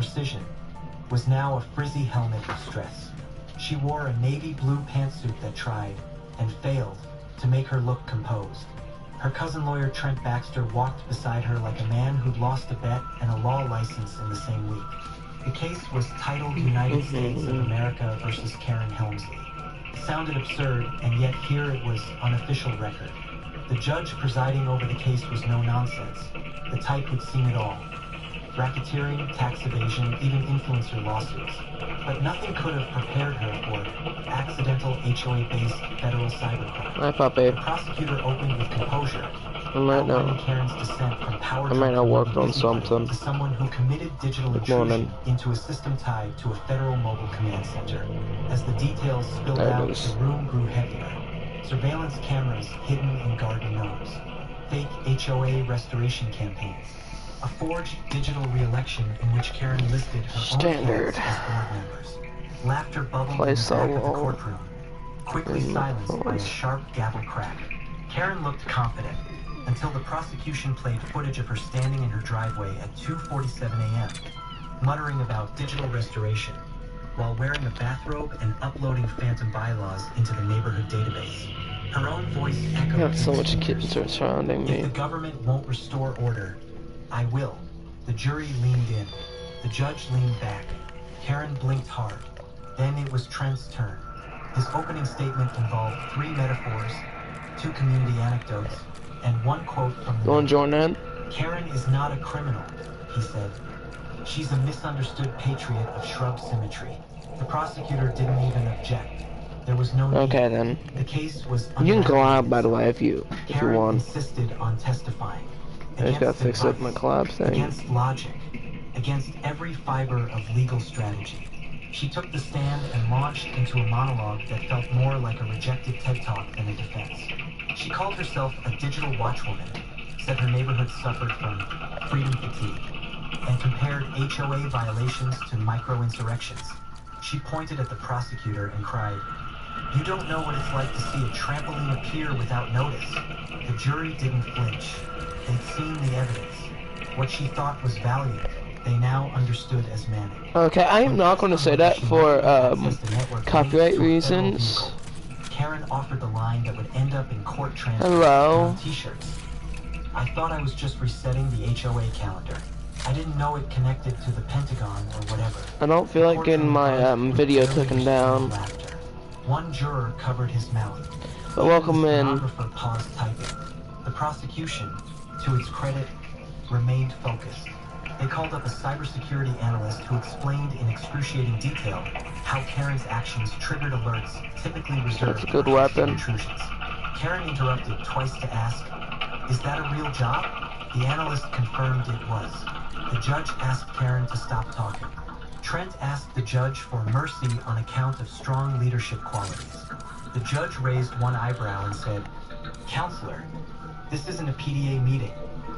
precision, was now a frizzy helmet of stress. She wore a navy blue pantsuit that tried, and failed, to make her look composed. Her cousin lawyer Trent Baxter walked beside her like a man who'd lost a bet and a law license in the same week. The case was titled United States of America versus Karen Helmsley. It sounded absurd, and yet here it was on official record. The judge presiding over the case was no nonsense, the type who'd seen it all. Racketeering, tax evasion, even influencer lawsuits. But nothing could have prepared her for accidental HOA-based federal cybercrime. Hi, Puppy. The prosecutor opened with composure, I Karen's descent from power might not work on something. to someone who committed digital intrusion into a system tied to a federal mobile command center. As the details spilled out, the room grew heavier. Surveillance cameras hidden in garden gnomes. Fake HOA restoration campaigns. A forged digital re-election in which Karen listed her own cats as board members. Laughter bubbled in the back of the courtroom, quickly silenced by a sharp gavel crack. Karen looked confident, until the prosecution played footage of her standing in her driveway at 2:47 a.m., muttering about digital restoration, while wearing a bathrobe and uploading phantom bylaws into the neighborhood database. Her own voice echoed. I have so much kittens surrounding me. If the government won't restore order, I will. The jury leaned in. The judge leaned back. Karen blinked hard. Then it was Trent's turn. His opening statement involved 3 metaphors, 2 community anecdotes, and 1 quote from the... You wanna join in? Karen is not a criminal, he said. She's a misunderstood patriot of shrub symmetry. The prosecutor didn't even object. There was no need. Okay then. The case was you can go out, by the way, if you Karen want. insisted on testifying. I just gotta fix up my collab thing. Against logic, against every fiber of legal strategy. She took the stand and launched into a monologue that felt more like a rejected TED Talk than a defense. She called herself a digital watchwoman, said her neighborhood suffered from freedom fatigue, and compared HOA violations to micro-insurrections. She pointed at the prosecutor and cried, "You don't know what it's like to see a trampoline appear without notice." The jury didn't flinch. They'd seen the evidence. What she thought was valiant, they now understood as manic. Okay, I am not going to say that for copyright reasons. Karen offered the line that would end up in court transcripts on t-shirts. I thought I was just resetting the HOA calendar. I didn't know it connected to the Pentagon or whatever. I don't feel like getting my video taken down. One juror covered his mouth. But welcome in. The stenographer paused typing. The prosecution, to its credit, remained focused. They called up a cybersecurity analyst who explained in excruciating detail how Karen's actions triggered alerts typically reserved That's a good for weapon. intrusions. Karen interrupted twice to ask, "Is that a real job?" The analyst confirmed it was. The judge asked Karen to stop talking. Trent asked the judge for mercy on account of strong leadership qualities. The judge raised one eyebrow and said, "Counselor, this isn't a PDA meeting.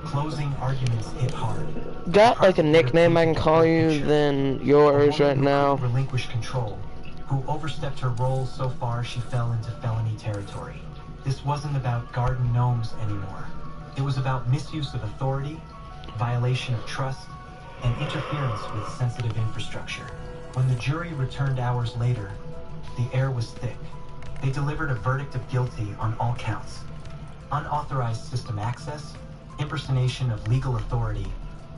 Closing arguments hit hard." Got like a nickname I can call you than yours right now? Relinquished control, who overstepped her role so far she fell into felony territory. This wasn't about garden gnomes anymore. It was about misuse of authority, violation of trust, and interference with sensitive infrastructure. When the jury returned hours later, the air was thick. They delivered a verdict of guilty on all counts. Unauthorized system access, impersonation of legal authority,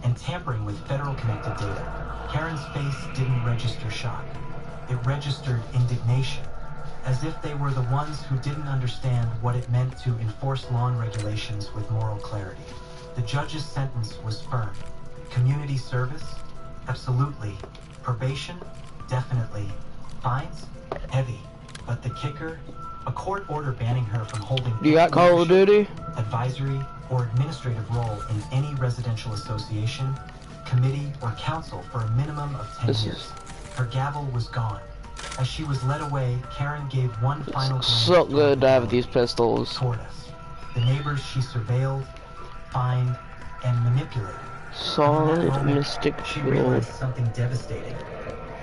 and tampering with federal connected data. Karen's face didn't register shock. It registered indignation, as if they were the ones who didn't understand what it meant to enforce law and regulations with moral clarity. The judge's sentence was firm. Community service? Absolutely. Probation? Definitely. Fines? Heavy. But the kicker? A court order banning her from holding You got Call of Duty? advisory, or administrative role in any residential association, committee, or council for a minimum of 10 years. Her gavel was gone. As she was led away, Karen gave one final glance So good to have these pistols. toward us. The neighbors she surveilled, fined, and manipulated. Solid mystic She field. realized something devastating.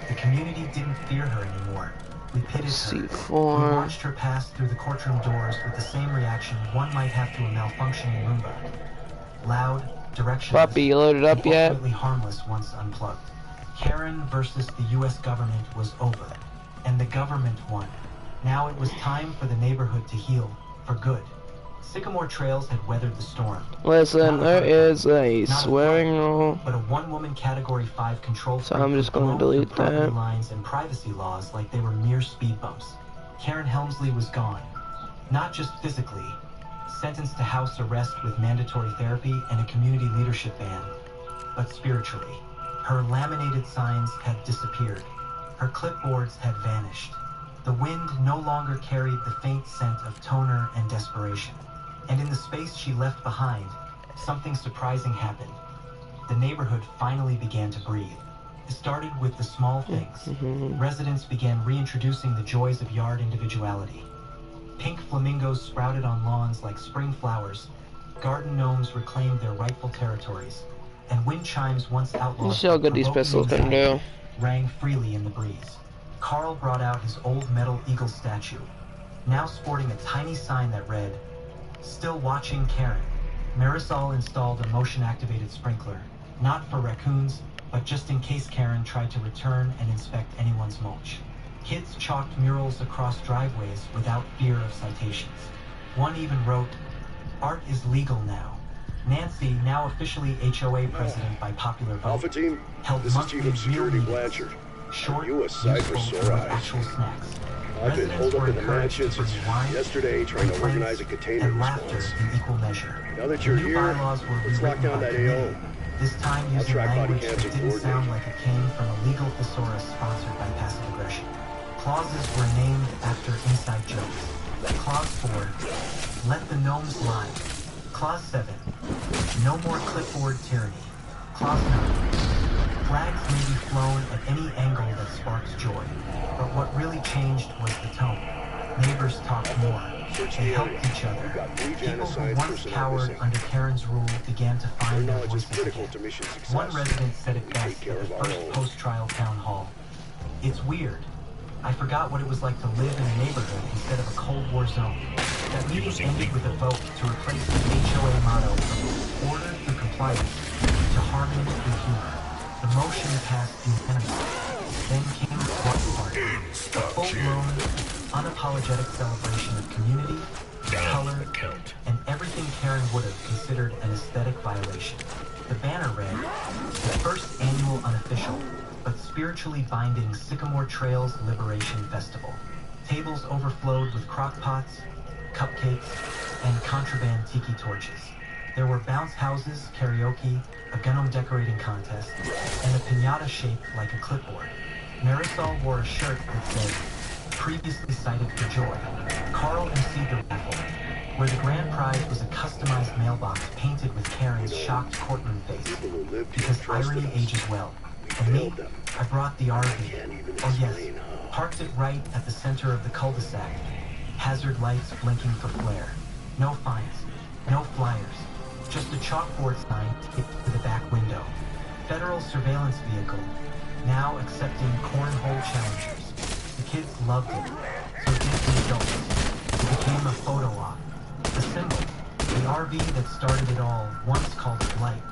The community didn't fear her anymore. We pitted her. C4. We watched her pass through the courtroom doors with the same reaction one might have to a malfunctioning Roomba. Loud, directionless, Puppy, you loaded up and yet? ultimately harmless once unplugged. Karen versus the U.S. government was over, and the government won. Now it was time for the neighborhood to heal, for good. Sycamore Trails had weathered the storm. Listen, there is a swearing rule, but a one-woman Category 5 control so I'm just going to delete that. Lines and privacy laws like they were mere speed bumps. Karen Helmsley was gone, not just physically, sentenced to house arrest with mandatory therapy and a community leadership ban, but spiritually. Her laminated signs had disappeared. Her clipboards had vanished. The wind no longer carried the faint scent of toner and desperation. And in the space she left behind, something surprising happened. The neighborhood finally began to breathe. It started with the small things. Residents began reintroducing the joys of yard individuality. Pink flamingos sprouted on lawns like spring flowers. Garden gnomes reclaimed their rightful territories. And wind chimes once outlawed see how good these pistols can do. Rang freely in the breeze. Carl brought out his old metal eagle statue, now sporting a tiny sign that read, "Still watching Karen." Marisol installed a motion-activated sprinkler, not for raccoons, but just in case Karen tried to return and inspect anyone's mulch. Kids chalked murals across driveways without fear of citations. One even wrote, "Art is legal now." Nancy, now officially HOA president by popular vote, Alpha Team, this is Chief of Security Blanchard. Short, You aside for useful, sore with eyes. actual snacks. I've been holed up in the mansion since wine, yesterday trying to organize a containment and laughter response. in equal measure. Now that The you're new here, bylaws were let's lock rewritten down by that committee, AO. this time using track body language cams that and didn't sound coordinate. like it came from a legal thesaurus sponsored by passive aggression. Clauses were named after inside jokes. Clause 4, let the gnomes lie. Clause 7, no more clipboard tyranny. Clause 9, flags may be flown at any angle that sparks joy. But what really changed was the tone. Neighbors talked more. They helped each other. People who once cowered under Karen's rule began to find their voices again. One resident said it best at the first post-trial town hall. "It's weird. I forgot what it was like to live in a neighborhood instead of a Cold War zone." That meeting ended with a vote to replace the HOA motto from order through compliance to harmony through humor. The motion passed unanimously. Then came the block party, a full-blown, unapologetic celebration of community, color, and everything Karen would have considered an aesthetic violation. The banner read, "The first annual unofficial, but spiritually binding Sycamore Trails Liberation Festival." Tables overflowed with crock pots, cupcakes, and contraband tiki torches. There were bounce houses, karaoke, a gnome decorating contest, and a piñata shaped like a clipboard. Marisol wore a shirt that said, "Previously cited for joy." Carl emceed the raffle, where the grand prize was a customized mailbox painted with Karen's shocked courtroom face. Because irony ages well. And me, I brought the RV. Oh yes, parked it right at the center of the cul-de-sac. Hazard lights blinking for flare. No fines, no flyers, just a chalkboard sign taped to the back window. Federal surveillance vehicle, now accepting cornhole challengers. The kids loved it, so did the adults. It became a photo op. The symbol, the RV that started it all, once called Light,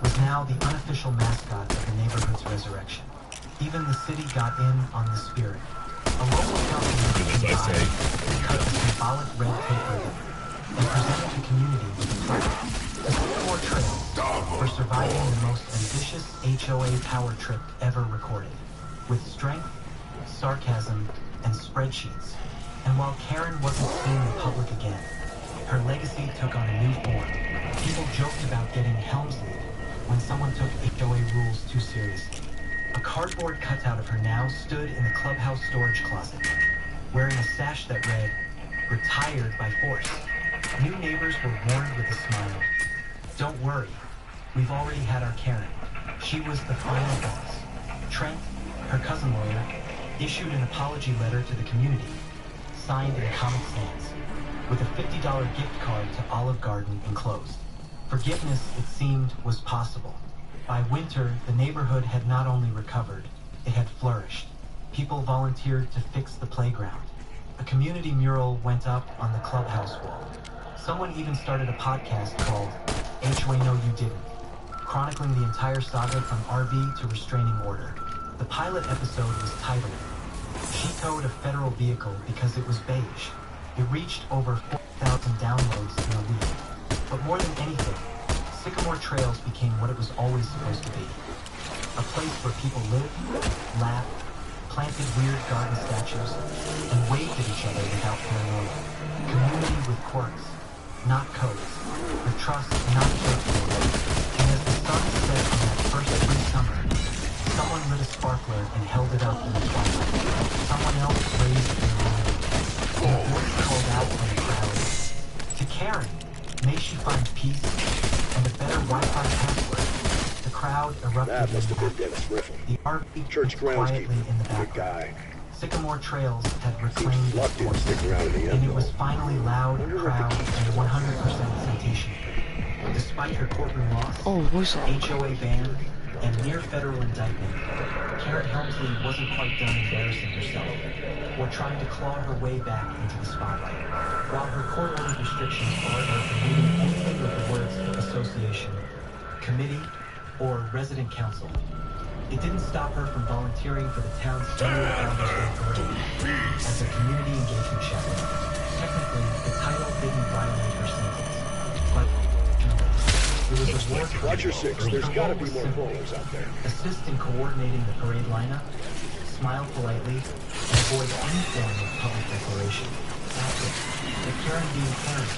was now the unofficial mascot of the neighborhood's resurrection. Even the city got in on the spirit. A local company cut a symbolic red tape ribbon and presented the community with a plaque. The Sycamore Trail for surviving the most ambitious HOA power trip ever recorded, with strength, sarcasm, and spreadsheets. And while Karen wasn't seen in public again, her legacy took on a new form. People joked about getting Helmsley when someone took HOA rules too seriously. A cardboard cutout of her now stood in the clubhouse storage closet, wearing a sash that read, "Retired by force." New neighbors were warned with a smile. "Don't worry, we've already had our Karen. She was the final boss." Trent, her cousin lawyer, issued an apology letter to the community, signed in Comic Sans, with a $50 gift card to Olive Garden enclosed. Forgiveness, it seemed, was possible. By winter, the neighborhood had not only recovered, it had flourished. People volunteered to fix the playground. A community mural went up on the clubhouse wall. Someone even started a podcast called HOA No You Didn't. chronicling the entire saga from RV to restraining order. The pilot episode was titled, She Towed a Federal Vehicle Because It Was Beige. It reached over 4,000 downloads in a week. But more than anything, Sycamore Trails became what it was always supposed to be. A place where people lived, laughed, planted weird garden statues, and waved at each other without paranoia. Community with quirks, not codes. With trust, not judgment. And as the sun set on that first spring summer, someone lit a sparkler and held it up in the twilight. Someone else raised their hand. And a voice called out from the crowd, to Karen, may she find peace and a better Wi-Fi password. The crowd erupted. That must have been Dennis Riffle. The RV Church quietly groundskeeper. in the Good background. guy. Sycamore Trails had reclaimed Seems its reluctant to voice, stick around in the and end, it was though. finally loud, proud, and 100% sensational. Despite her courtroom loss, Oh, voice line. HOA ban, and near federal indictment, Karen Helmsley wasn't quite done embarrassing herself, or trying to claw her way back into the spotlight. While her court-ordered restrictions barred her from reading anything with the words association, committee, or resident council, it didn't stop her from volunteering for the town's annual Founders Day Parade as a community engagement chaplain. Technically, the title didn't violate her sentence, but it was a war crime. Watch your six. There's gotta be more bowlers out there. Assist in coordinating the parade lineup, smile politely, and avoid any form of public declaration. That's it. But Karen being Karen,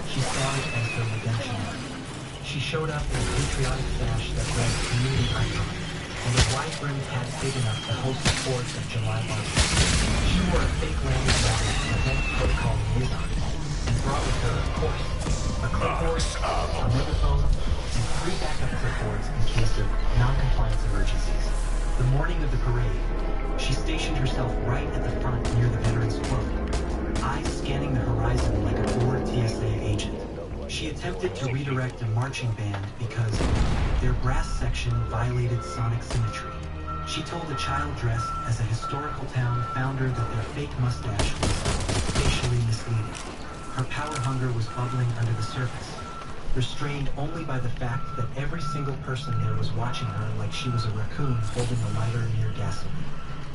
she saw it as her redemption arc. She showed up in a patriotic sash that read community icon, and a wide-brimmed hat big enough to host the 4th of July march. She wore a fake landing level event protocol liaison, and brought with her, of course, a clipboard, a megaphone, and 3 backup clipboards in case of non-compliance emergencies. The morning of the parade, she stationed herself right at the front near the Veterans Club, eyes scanning the horizon like a bored TSA agent. She attempted to redirect a marching band because their brass section violated sonic symmetry. She told a child dressed as a historical town founder that their fake mustache was facially misleading. Her power hunger was bubbling under the surface, restrained only by the fact that every single person there was watching her like she was a raccoon holding a lighter near gasoline.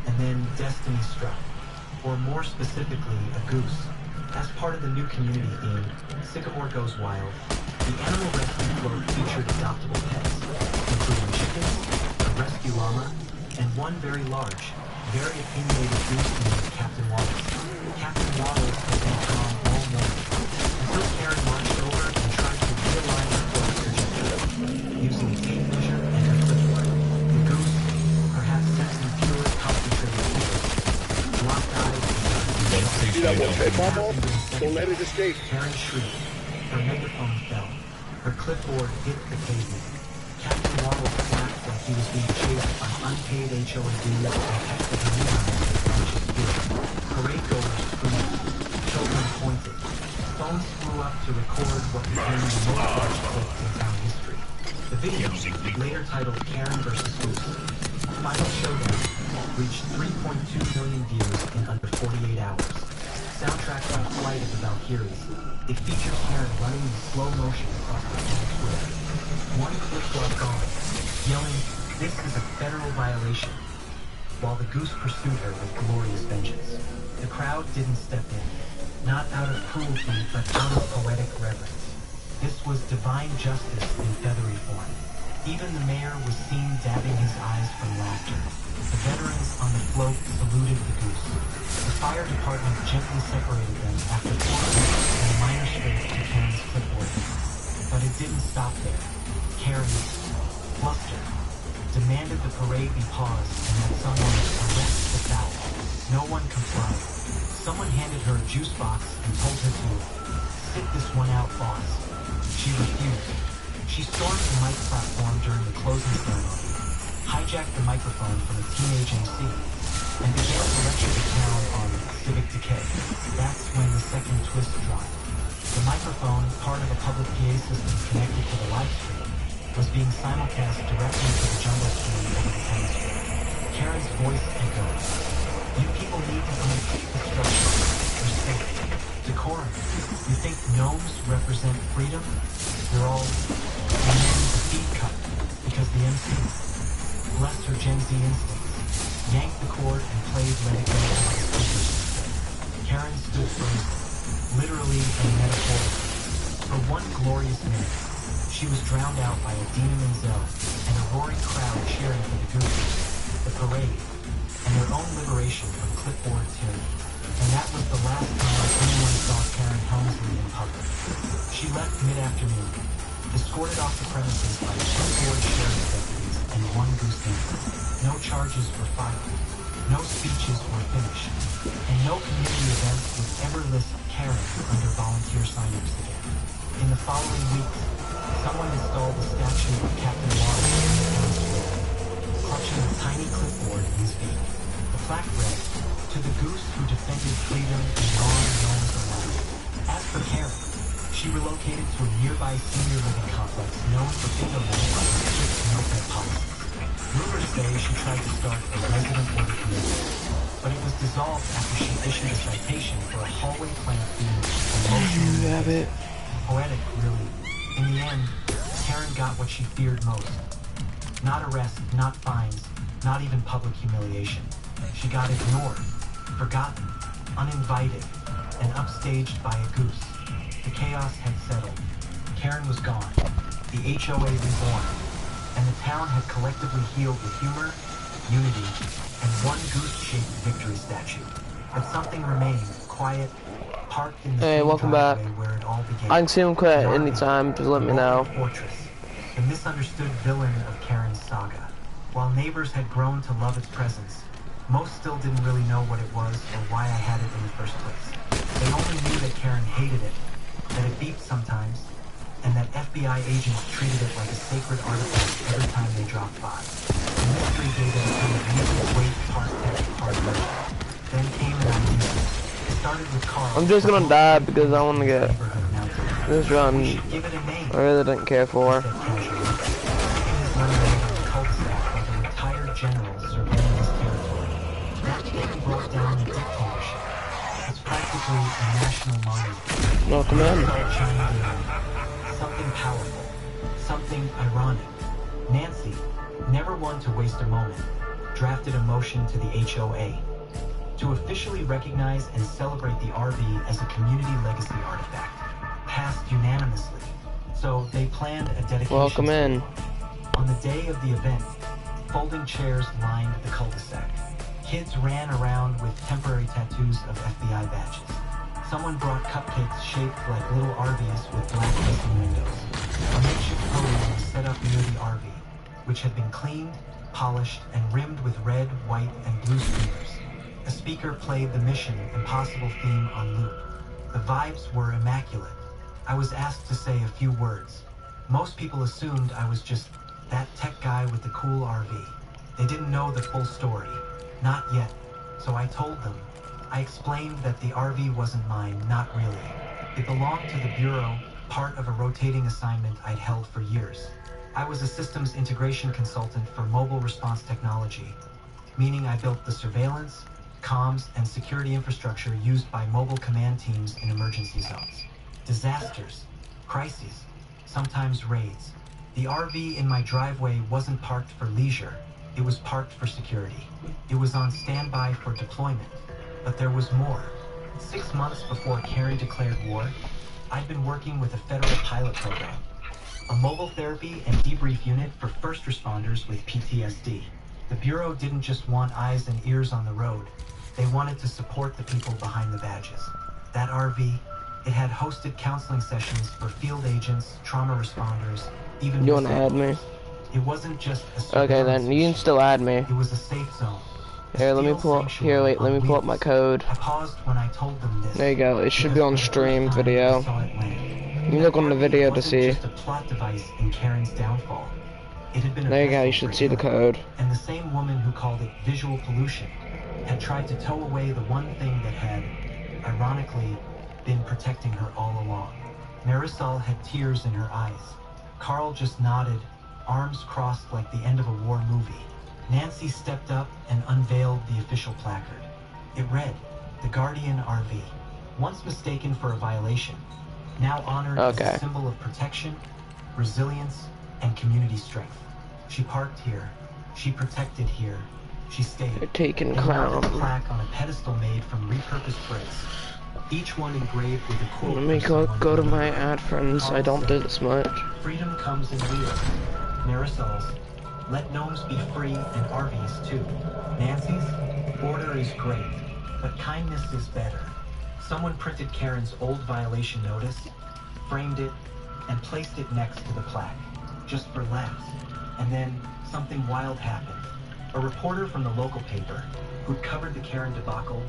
And then destiny struck, or more specifically, a goose. As part of the new community theme, Sycamore Goes Wild, the animal rescue float featured adoptable pets, including chickens, a rescue llama, and one very large, very opinionated goose named Captain Wallace. Captain Wallace had been calm all morning, until Karen marched over and tried to realign her float trajectory, using a tape measure and her clipboard. The goose, perhaps sensing pure concentrated fear, locked eyes and See that one tape ball? Don't let it escape. Karen shrieked. Her megaphone fell. Her clipboard hit the pavement. Captain Waddle flapped like he was being chased by unpaid HOA dudes and texted the neon as they punched his fear. Parade goers screamed. Children pointed. Phones flew up to record what became the most watched clip in town history. The video, later titled Karen vs. Goose, Final Showdown, reached 3.2 million views in under 48 hours. Soundtracked by Flight of the Valkyries, it features Karen running in slow motion across the town square. One flip-flop gone, yelling, "This is a federal violation," while the goose pursued her with glorious vengeance. The crowd didn't step in, not out of cruelty, but out of poetic reverence. This was divine justice in feathery form. Even the mayor was seen dabbing his eyes from laughter. The veterans on the float saluted the goose. The fire department gently separated them after pouring and a minor scrape to Karen's clipboard. But it didn't stop there. Karen, flustered, demanded the parade be paused and that someone arrest the foul. No one complied. Someone handed her a juice box and told her to sit this one out, boss. She refused. She stormed the mic platform during the closing ceremony, hijacked the microphone from a teenage MC, and began to lecture the town on civic decay. That's when the second twist dropped. The microphone, part of a public PA system connected to the live stream, was being simulcast directly to the jumbo screen over the tennis court. Karen's voice echoed. You people need to undertake the structure, respect, decorum. You think gnomes represent freedom? You're all... And then the feed cut. because the MC, blessed her Gen Z instincts, yanked the cord and played Let It Go by the speakers instead. Karen stood frozen, literally and metaphorically. For one glorious minute, she was drowned out by a Dina Menzel and a roaring crowd cheering for the Goofers, the parade, and their own liberation from clipboard tyranny. And that was the last time anyone saw Karen Helmsley in public. She left mid-afternoon, escorted off the premises by 2 board sheriff's deputies and 1 goose handler. No charges were filed, no speeches were finished, and no community events would ever list Karen under volunteer sign-ups again. In the following weeks, someone installed a statue of Captain Water in the town square, clutching a tiny clipboard in his beak. The plaque read, "To the goose who defended freedom and wrong gnomes alive." As for Karen, she relocated to a nearby senior living complex known for bingo nights and strict no-pet policies. Rumors say she tried to start a resident order committee, but it was dissolved after she issued a citation for a hallway plant being emotionally abusive. Poetic, really. In the end, Karen got what she feared most. Not arrest, not fines, not even public humiliation. She got ignored, forgotten, uninvited, and upstaged by a goose. The chaos had settled. Karen was gone, the HOA reborn, and the town had collectively healed with humor, unity, and 1 goose-shaped victory statue. But something remained, quiet, parked in the same welcome back. driveway where it all began. I can see him quit at any time, just let me know. Fortress, the misunderstood villain of Karen's saga. While neighbors had grown to love its presence, most still didn't really know what it was or why I had it in the first place. They only knew that Karen hated it, that it beeped sometimes, and that FBI agents treated it like a sacred artifact every time they dropped by. The mystery gave it a kind of music weight part legend. Then came an idea. It started with Carl. I'm just gonna die because I want to get this run. We should give it a name. I really didn't care for. Said casually. Taking his running mate on the cul-de-sac like a retired general surveying his territory. That thing broke down the dictatorship. It's practically a national monument. Welcome in. Something powerful, something ironic. Nancy, never one to waste a moment, drafted a motion to the HOA to officially recognize and celebrate the RV as a community legacy artifact, passed unanimously. So they planned a dedication. Welcome in. On the day of the event, folding chairs lined the cul-de-sac. Kids ran around with temporary tattoos of FBI badges. Someone brought cupcakes shaped like little RVs with black facing windows. A makeshift podium was set up near the RV, which had been cleaned, polished, and rimmed with red, white, and blue streamers. A speaker played the Mission Impossible theme on loop. The vibes were immaculate. I was asked to say a few words. Most people assumed I was just that tech guy with the cool RV. They didn't know the full story. Not yet. So I told them. I explained that the RV wasn't mine, not really. It belonged to the Bureau, part of a rotating assignment I'd held for years. I was a systems integration consultant for mobile response technology, meaning I built the surveillance, comms, and security infrastructure used by mobile command teams in emergency zones. Disasters, crises, sometimes raids. The RV in my driveway wasn't parked for leisure, it was parked for security. It was on standby for deployment. But there was more. 6 months before Karen declared war, I'd been working with a federal pilot program, a mobile therapy and debrief unit for first responders with PTSD. The Bureau didn't just want eyes and ears on the road, they wanted to support the people behind the badges. That RV, it had hosted counseling sessions for field agents, trauma responders, even... You wanna add me? It wasn't just a... Okay then, you can still add me. It was a safe zone. Here, let me pull up, here, wait, let me pull up my code. I paused when I told them this. There you go, it should be on stream video. You can look on the video to see. Just a plot device in Karen's downfall. It had been There you go, you should see the code. And the same woman who called it visual pollution had tried to tow away the one thing that had, ironically, been protecting her all along. Marisol had tears in her eyes. Carl just nodded, arms crossed like the end of a war movie. Nancy stepped up and unveiled the official placard. It read, "The Guardian RV, once mistaken for a violation, now honored as a symbol of protection, resilience, and community strength." She parked here. She protected here. She stayed. They're taking And now there's a crown. plaque on a pedestal made from repurposed bricks. Each one engraved with a quote. Let me go to my ad friends. I don't do this much. Freedom comes in wheels. Marisol's. Let gnomes be free and RVs too. Nancy's. Order is great, but kindness is better. Someone printed Karen's old violation notice, framed it, and placed it next to the plaque, just for laughs. And then something wild happened. A reporter from the local paper, who'd covered the Karen debacle,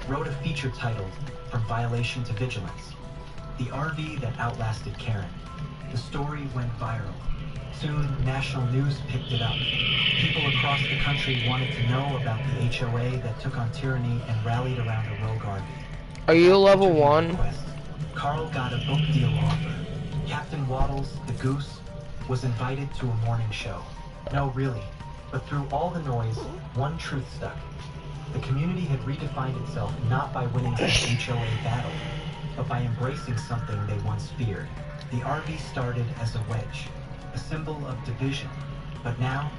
wrote a feature titled From Violation to Vigilance. The RV that outlasted Karen. The story went viral. Soon, national news picked it up. People across the country wanted to know about the HOA that took on tyranny and rallied around a rogue RV. Are you level 1? Carl got a book deal offer. Captain Waddles, the goose, was invited to a morning show. No, really. But through all the noise, one truth stuck. The community had redefined itself not by winning some HOA battle, but by embracing something they once feared. The RV started as a wedge, a symbol of division, but now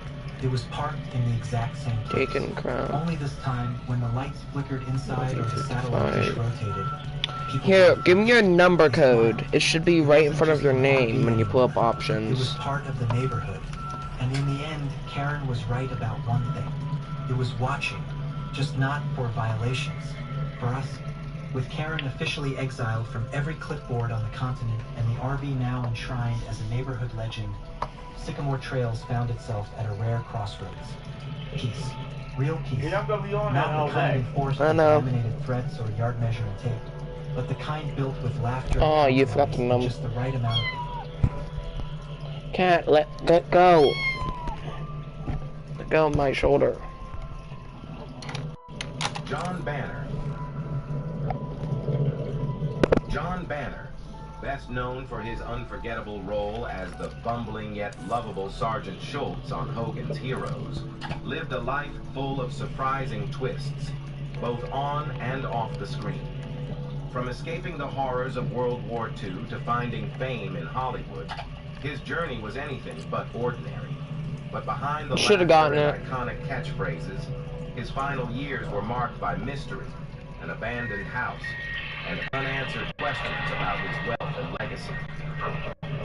it was parked in the exact same place. Taken crown. Only this time, when the lights flickered inside or the satellite dish rotated. Here, give me your number code. It should be right in front of your name when you pull up It was options. part of the neighborhood. And in the end, Karen was right about one thing. It was watching, just not for violations. For us, with Karen officially exiled from every clipboard on the continent and the RV now enshrined as a neighborhood legend, Sycamore Trails found itself at a rare crossroads. Peace. Real peace. You're not gonna be on that all Not the kind day. enforced I with know. laminated threats or yard measuring tape, but the kind built with laughter Oh, and you forgot the compromise, number. just the right amount of Cat, let go. Let go of my shoulder. John Banner. John Banner, best known for his unforgettable role as the bumbling yet lovable Sergeant Schultz on Hogan's Heroes, lived a life full of surprising twists, both on and off the screen. From escaping the horrors of World War II to finding fame in Hollywood, his journey was anything but ordinary. But behind the Should've laughter gotten and it. iconic catchphrases, his final years were marked by mystery, an abandoned house, and unanswered questions about his wealth and legacy.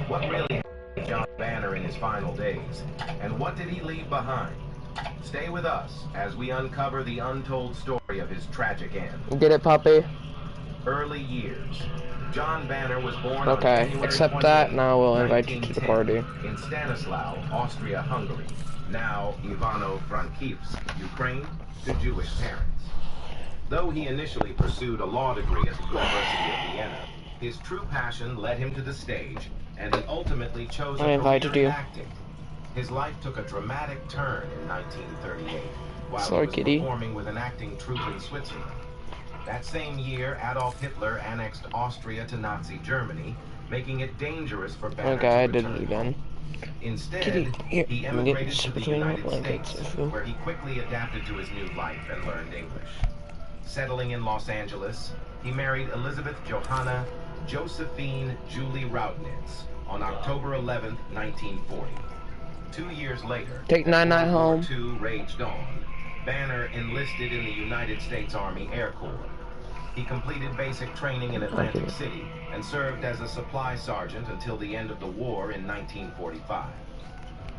What really happened to John Banner in his final days, and what did he leave behind? Stay with us as we uncover the untold story of his tragic end. Get it, puppy? Early years. John Banner was born on Okay, January accept that, 28, now we'll invite you to the 1910, party. in Stanislaw, Austria-Hungary, now Ivano-Frankivsk, Ukraine, to Jewish parents. Though he initially pursued a law degree at the University of Vienna, his true passion led him to the stage, and he ultimately chose I a invited career in you. acting. His life took a dramatic turn in 1938, while Sorry, he was kitty. performing with an acting troupe in Switzerland. That same year, Adolf Hitler annexed Austria to Nazi Germany, making it dangerous for Banner Okay, I to did return it again. home. Instead, Kitty, here, he let me get emigrated this to the between my United blankets. States, where he quickly adapted to his new life and learned English. Settling in Los Angeles, he married Elizabeth Johanna Josephine Julie Routnitz on October 11, 1940. 2 years later, Take 99 home. World War II raged on. Banner enlisted in the United States Army Air Corps. He completed basic training in Atlantic City and served as a supply sergeant until the end of the war in 1945.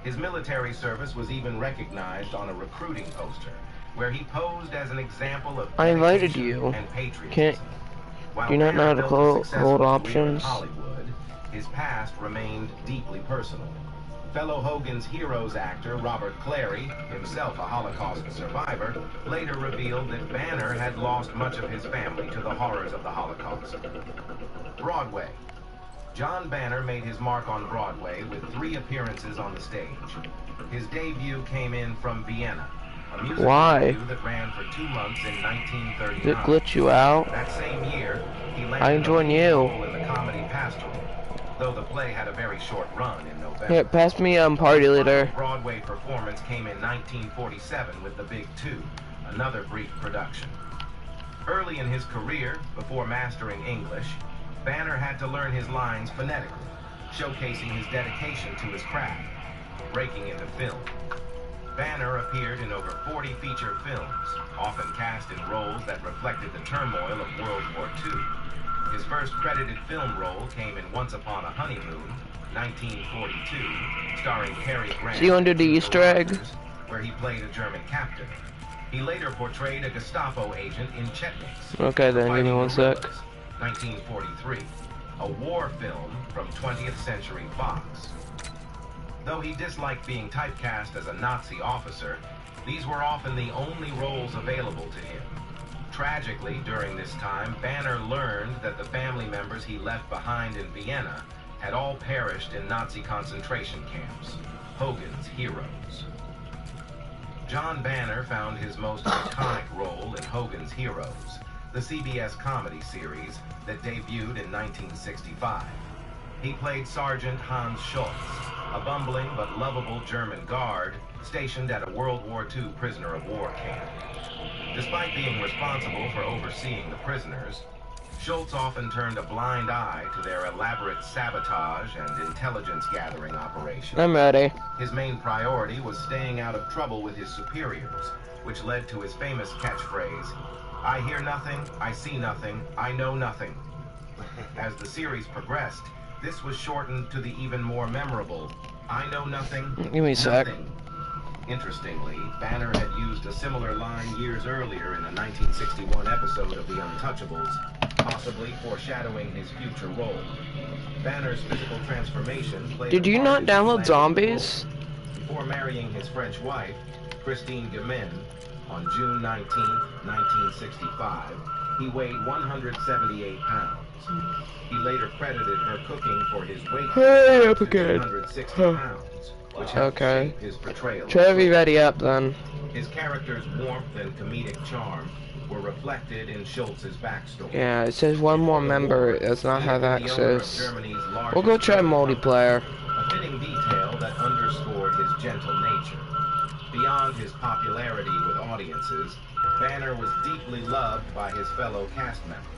His military service was even recognized on a recruiting poster, where he posed as an example of I invited dedication you. and patriotism. Can't- While do you not know how to Banner built a hold successful career in options? Hollywood, his past remained deeply personal. Fellow Hogan's Heroes actor Robert Clary, himself a Holocaust survivor, later revealed that Banner had lost much of his family to the horrors of the Holocaust. Broadway. John Banner made his mark on Broadway with 3 appearances on the stage. His debut came in From Vienna, a musical Why? revue that ran for 2 months in 1939. Did it glitch you out? That same year, he landed I join a you. role in the comedy Pastoral, though the play had a very short run in November. Here, pass me party leader. His final Broadway performance came in 1947 with The Big Two, another brief production. Early in his career, before mastering English, Banner had to learn his lines phonetically, showcasing his dedication to his craft. breaking into film. Banner appeared in over 40 feature films, often cast in roles that reflected the turmoil of World War II. His first credited film role came in Once Upon a Honeymoon, 1942, starring Cary Grant. See you under the Easter egg? Where he played a German captain. He later portrayed a Gestapo agent in Chetniks. Okay, then give me one sec. 1943, a war film from 20th Century Fox. Though he disliked being typecast as a Nazi officer, these were often the only roles available to him. Tragically, during this time, Banner learned that the family members he left behind in Vienna had all perished in Nazi concentration camps. Hogan's heroes. John Banner found his most iconic role in Hogan's Heroes, the CBS comedy series that debuted in 1965. He played Sergeant Hans Schultz, a bumbling but lovable German guard stationed at a World War II prisoner of war camp. Despite being responsible for overseeing the prisoners, Schultz often turned a blind eye to their elaborate sabotage and intelligence-gathering operations. I'm ready. His main priority was staying out of trouble with his superiors, which led to his famous catchphrase, "I hear nothing, I see nothing, I know nothing." As the series progressed, this was shortened to the even more memorable, "I know nothing, Give me a sec. nothing." Interestingly, Banner had used a similar line years earlier in a 1961 episode of The Untouchables, possibly foreshadowing his future role. Banner's physical transformation played Did a you part not in his download life Zombies? before marrying his French wife, Christine Guillemette, on June 19, 1965, he weighed 178 pounds. He later credited her cooking for his weight Hey, up to again. 260 pounds, which helped Okay. shape his portrayal. Try to be ready up then. His character's warmth and comedic charm were reflected in Schultz's backstory. Yeah, it says one more member does not have access. We'll go try multiplayer. A fitting detail that underscored his gentle nature. Beyond his popularity with audiences, Banner was deeply loved by his fellow cast members.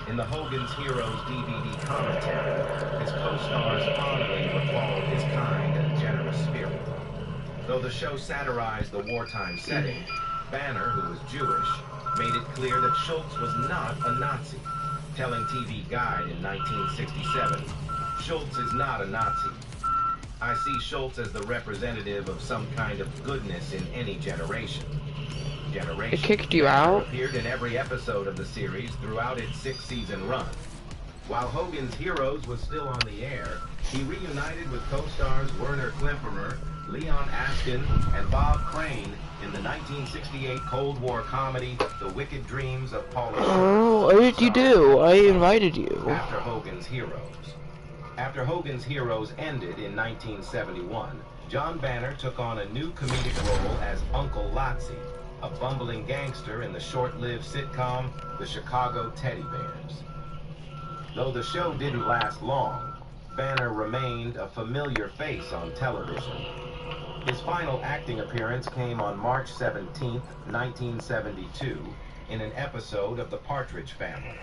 In the Hogan's Heroes DVD commentary, his co-stars fondly recalled his kind and generous spirit. Though the show satirized the wartime setting, Banner, who was Jewish, made it clear that Schultz was not a Nazi, telling TV Guide in 1967, "Schultz is not a Nazi. I see Schultz as the representative of some kind of goodness in any generation." It kicked you out? Appeared in every episode of the series throughout its 6-season run. While Hogan's Heroes was still on the air, he reunited with co-stars Werner Klemperer, Leon Askin, and Bob Crane in the 1968 Cold War comedy The Wicked Dreams of Paula Schultz. Oh, what did you do? I invited you. After Hogan's Heroes. After Hogan's Heroes ended in 1971, John Banner took on a new comedic role as Uncle Lotzie, a bumbling gangster in the short-lived sitcom The Chicago Teddy Bears. Though the show didn't last long, Banner remained a familiar face on television. His final acting appearance came on March 17, 1972, in an episode of The Partridge Family.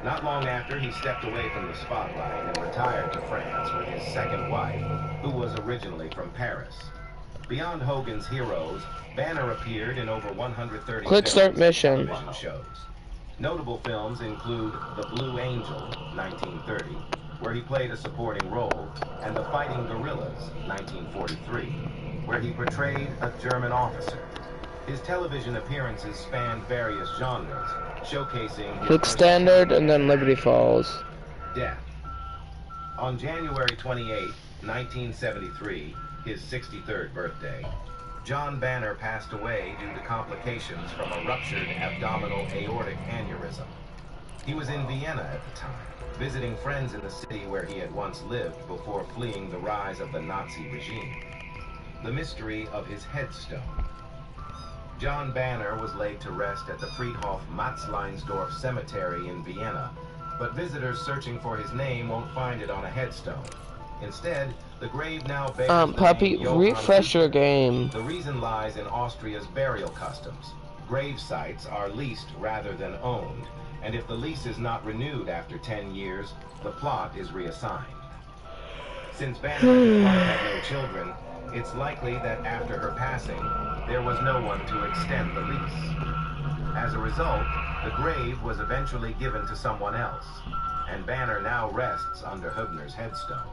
Not long after, he stepped away from the spotlight and retired to France with his second wife, who was originally from Paris. Beyond Hogan's Heroes, Banner appeared in over 130 Click start films and mission. television shows. Notable films include The Blue Angel, 1930, where he played a supporting role, and The Fighting Gorillas, 1943, where he portrayed a German officer. His television appearances spanned various genres, showcasing his Click standard and then Liberty Falls. death. On January 28, 1973, his 63rd birthday, John Banner passed away due to complications from a ruptured abdominal aortic aneurysm. He was in Vienna at the time, visiting friends in the city where he had once lived before fleeing the rise of the Nazi regime. The mystery of his headstone. John Banner was laid to rest at the Friedhof Matzleinsdorf Cemetery in Vienna, but visitors searching for his name won't find it on a headstone. Instead, the grave now bears the Puppy, name Johann refresh your Rupert. game. The reason lies in Austria's burial customs. Grave sites are leased rather than owned, and if the lease is not renewed after 10 years, the plot is reassigned. Since Banner and his wife had no children, It's likely that after her passing, there was no one to extend the lease. As a result, the grave was eventually given to someone else, and Banner now rests under Hübner's headstone.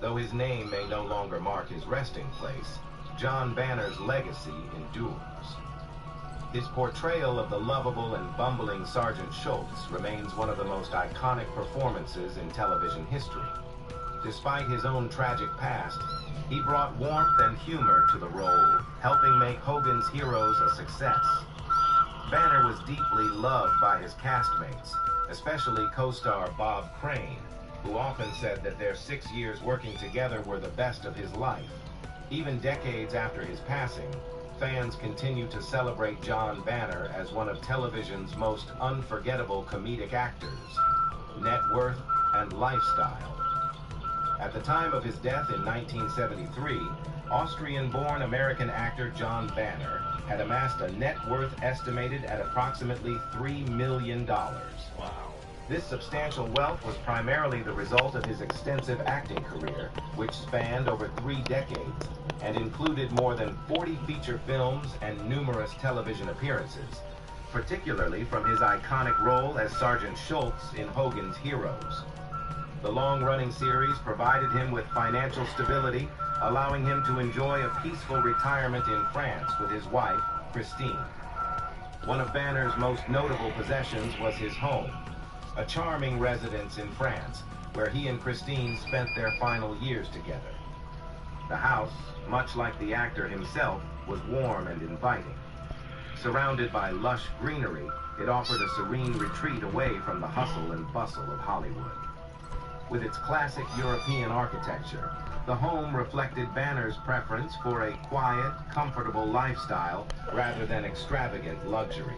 Though his name may no longer mark his resting place, John Banner's legacy endures. His portrayal of the lovable and bumbling Sergeant Schultz remains one of the most iconic performances in television history. Despite his own tragic past, he brought warmth and humor to the role, helping make Hogan's Heroes a success. Banner was deeply loved by his castmates, especially co-star Bob Crane, who often said that their 6 years working together were the best of his life. Even decades after his passing, fans continue to celebrate John Banner as one of television's most unforgettable comedic actors, net worth, and lifestyle. At the time of his death in 1973, Austrian-born American actor John Banner had amassed a net worth estimated at approximately $3 million. Wow. This substantial wealth was primarily the result of his extensive acting career, which spanned over 3 decades and included more than 40 feature films and numerous television appearances, particularly from his iconic role as Sergeant Schultz in Hogan's Heroes. The long-running series provided him with financial stability, allowing him to enjoy a peaceful retirement in France with his wife, Christine. One of Banner's most notable possessions was his home, a charming residence in France, where he and Christine spent their final years together. The house, much like the actor himself, was warm and inviting. Surrounded by lush greenery, it offered a serene retreat away from the hustle and bustle of Hollywood. With its classic European architecture, the home reflected Banner's preference for a quiet, comfortable lifestyle rather than extravagant luxury.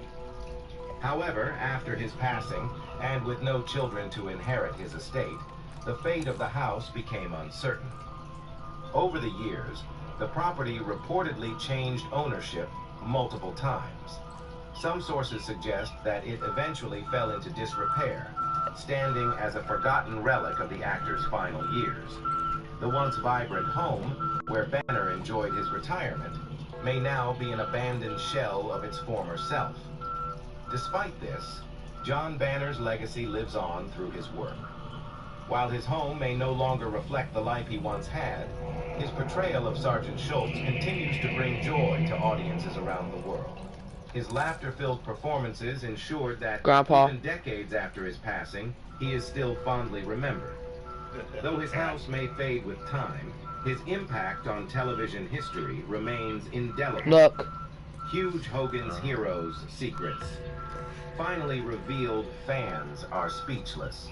However, after his passing, and with no children to inherit his estate, the fate of the house became uncertain. Over the years, the property reportedly changed ownership multiple times. Some sources suggest that it eventually fell into disrepair, standing as a forgotten relic of the actor's final years. The once vibrant home, where Banner enjoyed his retirement, may now be an abandoned shell of its former self. Despite this, John Banner's legacy lives on through his work. While his home may no longer reflect the life he once had, his portrayal of Sergeant Schultz continues to bring joy to audiences around the world. His laughter-filled performances ensured that even decades after his passing, he is still fondly remembered. Though his house may fade with time, his impact on television history remains indelible. Look. Huge Hogan's Heroes secrets. Finally revealed, fans are speechless.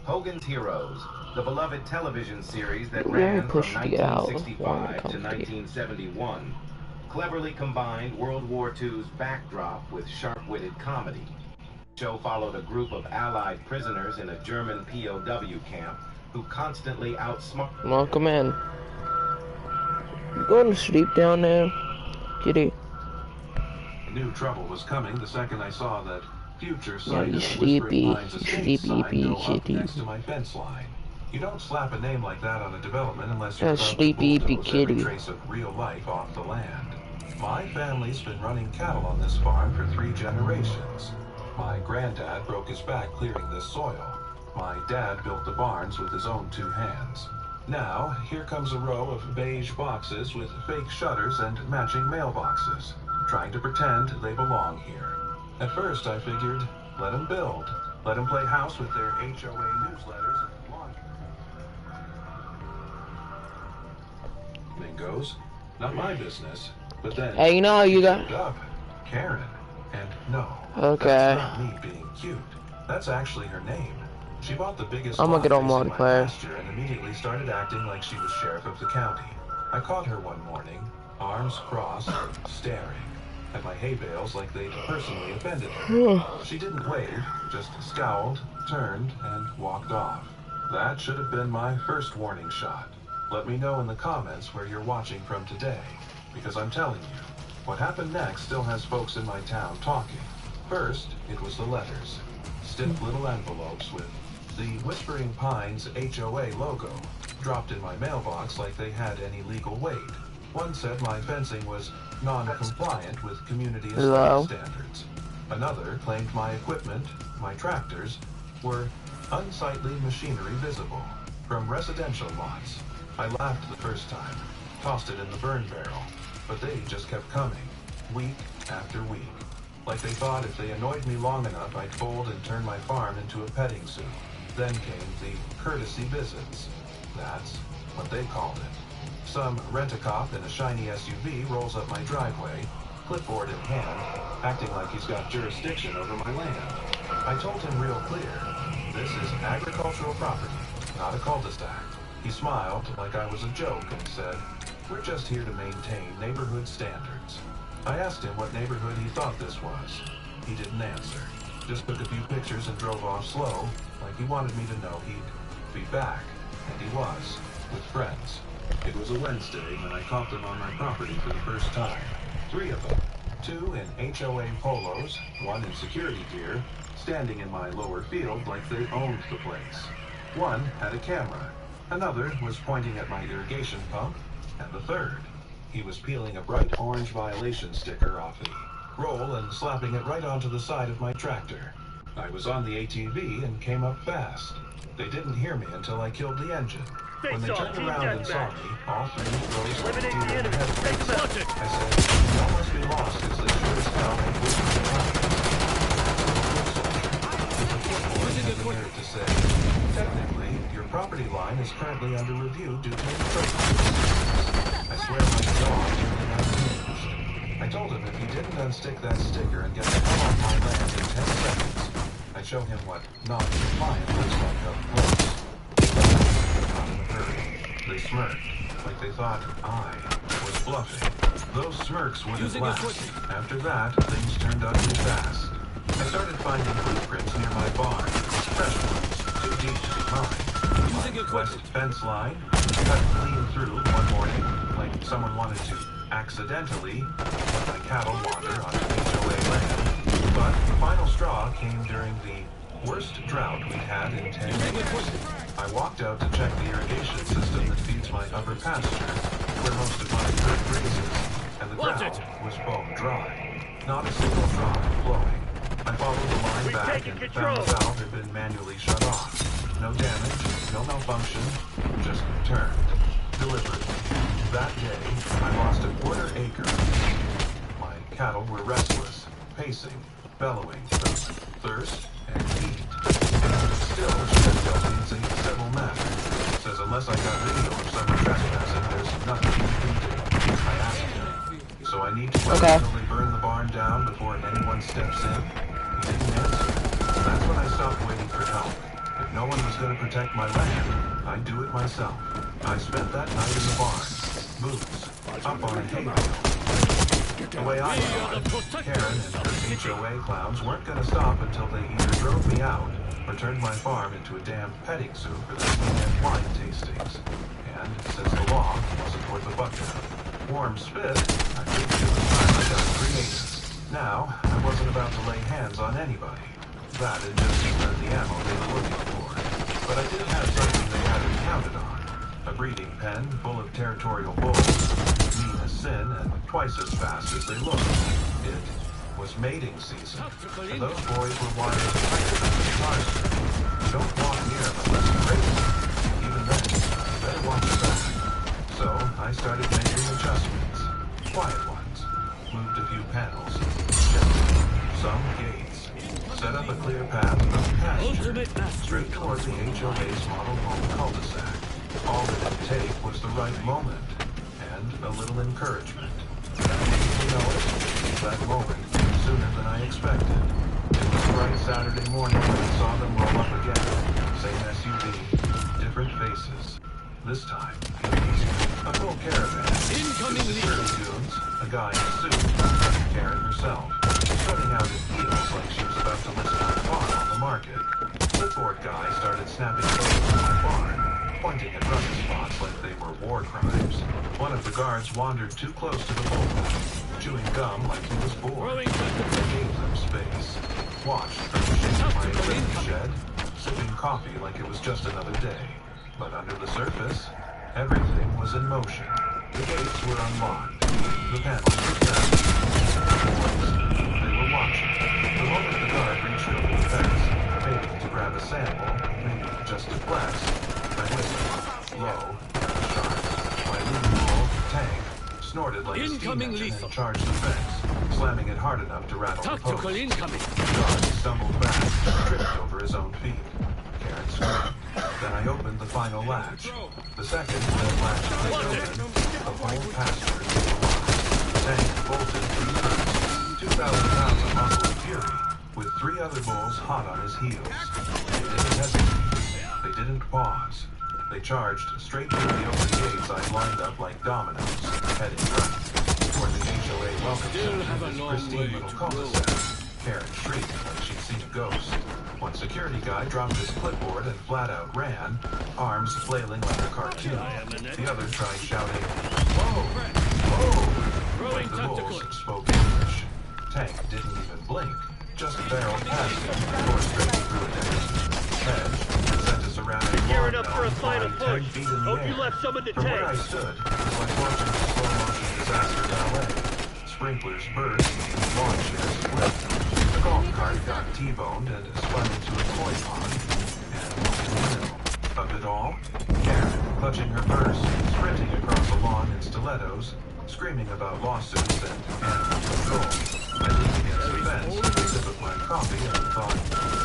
Hogan's Heroes, the beloved television series that ran from 1965 to 1971, cleverly combined World War II's backdrop with sharp-witted comedy. The show followed a group of Allied prisoners in a German POW camp who constantly outsmarted... Welcome in. You going to sleep down there, kitty? I knew trouble was coming the second I saw that future site you of sleepy, Whispering Pines estate sign go up kitty. next to my fence line. You don't slap a name like that on a development unless you're about sleepy to bulldoze kitty. every trace of real life off the land. My family's been running cattle on this farm for 3 generations. My granddad broke his back clearing this soil. My dad built the barns with his own 2 hands. Now, here comes a row of beige boxes with fake shutters and matching mailboxes, trying to pretend they belong here. At first, I figured, let them build. Let them play house with their HOA newsletters and laundry. Thing goes, not my business. But then, hey, you know how you got... up, Karen. And no, okay. That's not me being cute. That's actually her name. She bought the biggest I'm gonna get on lot facing my multiplayer. pasture and immediately started acting like she was sheriff of the county. I caught her one morning, arms crossed, staring at my hay bales like they'd personally offended her. She didn't wave, just scowled, turned, and walked off. That should have been my first warning shot. Let me know in the comments where you're watching from today, because I'm telling you, what happened next still has folks in my town talking. First, it was the letters. Stiff little envelopes with the Whispering Pines HOA logo, dropped in my mailbox like they had any legal weight. One said my fencing was non-compliant with community Hello? aesthetic standards. Another claimed my equipment, my tractors, were unsightly machinery visible from residential lots. I laughed the first time, tossed it in the burn barrel, but they just kept coming, week after week. Like they thought if they annoyed me long enough, I'd fold and turn my farm into a petting zoo. Then came the courtesy visits. That's what they called it. Some rent-a-cop in a shiny SUV rolls up my driveway, clipboard in hand, acting like he's got jurisdiction over my land. I told him real clear, this is agricultural property, not a cul-de-sac. He smiled like I was a joke and said, we're just here to maintain neighborhood standards. I asked him what neighborhood he thought this was. He didn't answer. Just took a few pictures and drove off slow, like he wanted me to know he'd be back. And he was, with friends. It was a Wednesday when I caught them on my property for the first time. 3 of them. 2 in HOA polos, 1 in security gear, standing in my lower field like they owned the place. 1 had a camera. Another was pointing at my irrigation pump. And the third, he was peeling a bright orange violation sticker off the roll and slapping it right onto the side of my tractor. I was on the ATV and came up fast. They didn't hear me until I killed the engine. When they turned around and saw me, all 3 rose like deer in the headlights. I said, y'all must be lost because they sure as hell ain't wasting their time. There's a nerve to say, technically, your property line is currently under review due to encroachment. I swear my jaw nearly unhinged. I told him if he didn't unstick that sticker and get the hell off my land in 10 seconds, I'd show him what non-compliant looks like up close. Not in a hurry. They smirked, like they thought I was bluffing. Those smirks wouldn't last. After that, things turned ugly fast. I started finding footprints near my barn, fresh ones, too deep to be mine. My west fence line cut clean through one morning, like someone wanted to accidentally let my cattle wander on HOA land. But the final straw came during the worst drought we'd had in 10 years. I walked out to check the irrigation system that feeds my upper pasture, where most of my herd grazes, and the ground was bone dry. Not a single drop flowing. I followed the line back and found the valve had been manually shut off. No damage, no malfunction, just turned deliberately. That day, I lost a quarter acre. My cattle were restless, pacing, bellowing from thirst and heat. Still, she tells me it's a civil matter. Says unless I got video of someone trespassing, there's nothing you can do. I asked him. So I need to wait until they burn the barn down before anyone steps in? He didn't answer. That's when I stopped waiting for help. If no one was going to protect my land, I'd do it myself. I spent that night in the barn. Boots, up on a hay bale. The way I saw it, Karen and her HOA clowns weren't going to stop until they either drove me out or turned my farm into a damn petting zoo for their TNF wine tastings. And since the law wasn't worth a buck now, warm spit, I figured it was time I got creative. Now, I wasn't about to lay hands on anybody. That had just been the ammo they were looking for. But I did have something they hadn't counted on. A breeding pen full of territorial bulls, mean as sin and twice as fast as they looked. It was mating season, and those boys were wired tighter than the guitars. You don't walk near them unless you're crazy. Even then, you better watch your back. So I started making adjustments, quiet ones. Moved a few panels, shifted some gates, set up a clear path from pasture straight towards the HOA's model home cul-de-sac. All that it would take was the right moment and a little encouragement. You know it, that moment came sooner than I expected. It was a bright Saturday morning when I saw them roll up again. Same SUV, different faces. This time, it was a full caravan. Incoming dudes, a guy in a suit, Karen herself, strutting out in heels like she was about to list her farm on the market. Clipboard guy started snapping photos of my farm, pointing at rust spots like they were war crimes. One of the guards wandered too close to the bullpen, chewing gum like he was bored. I gave them space. Watched from the shade of my equipment shed, sipping coffee like it was just another day. But under the surface, everything was in motion. The gates were unlocked. The panels were down. They were watching. The moment the guard reached over the fence, maybe to grab a sample, maybe just to flex, I whistled, low and sharp. My leading bull, Tank, snorted like a steam engine and charged the fence, slamming it hard enough to rattle the post. The guard stumbled back, tripped over his own feet. Karen screamed. Then I opened the final latch. The second that latch clicked open, the whole pasture was alive. Tank bolted through the fence, 2,000 pounds of muscle and fury, with 3 other bulls hot on his heels. They didn't hesitate. They didn't pause. They charged straight through the open gates I'd lined up like dominoes, heading right toward the HOA welcome center in this pristine little cul-de-sac. Karen shrieked like she'd seen a ghost. One security guy dropped his clipboard and flat out ran, arms flailing like a cartoon. The other tried shouting, "Whoa! Whoa!" But the bulls spoke English. Tank didn't even blink, just barreled past him, tore straight through a hedge, and sent us around a Gearing up for a final push. Hope you left some of the From where I tank. stood, it was like watching a slow-motion disaster ballet. Sprinklers burst, lawn chairs flipped. The golf cart got T-boned and spun into a koi pond. And in the middle of it all, Karen, clutching her purse, sprinting across the lawn in stilettos, screaming about lawsuits and animal control. I leaned against the fence, took a sip of my coffee, and thought,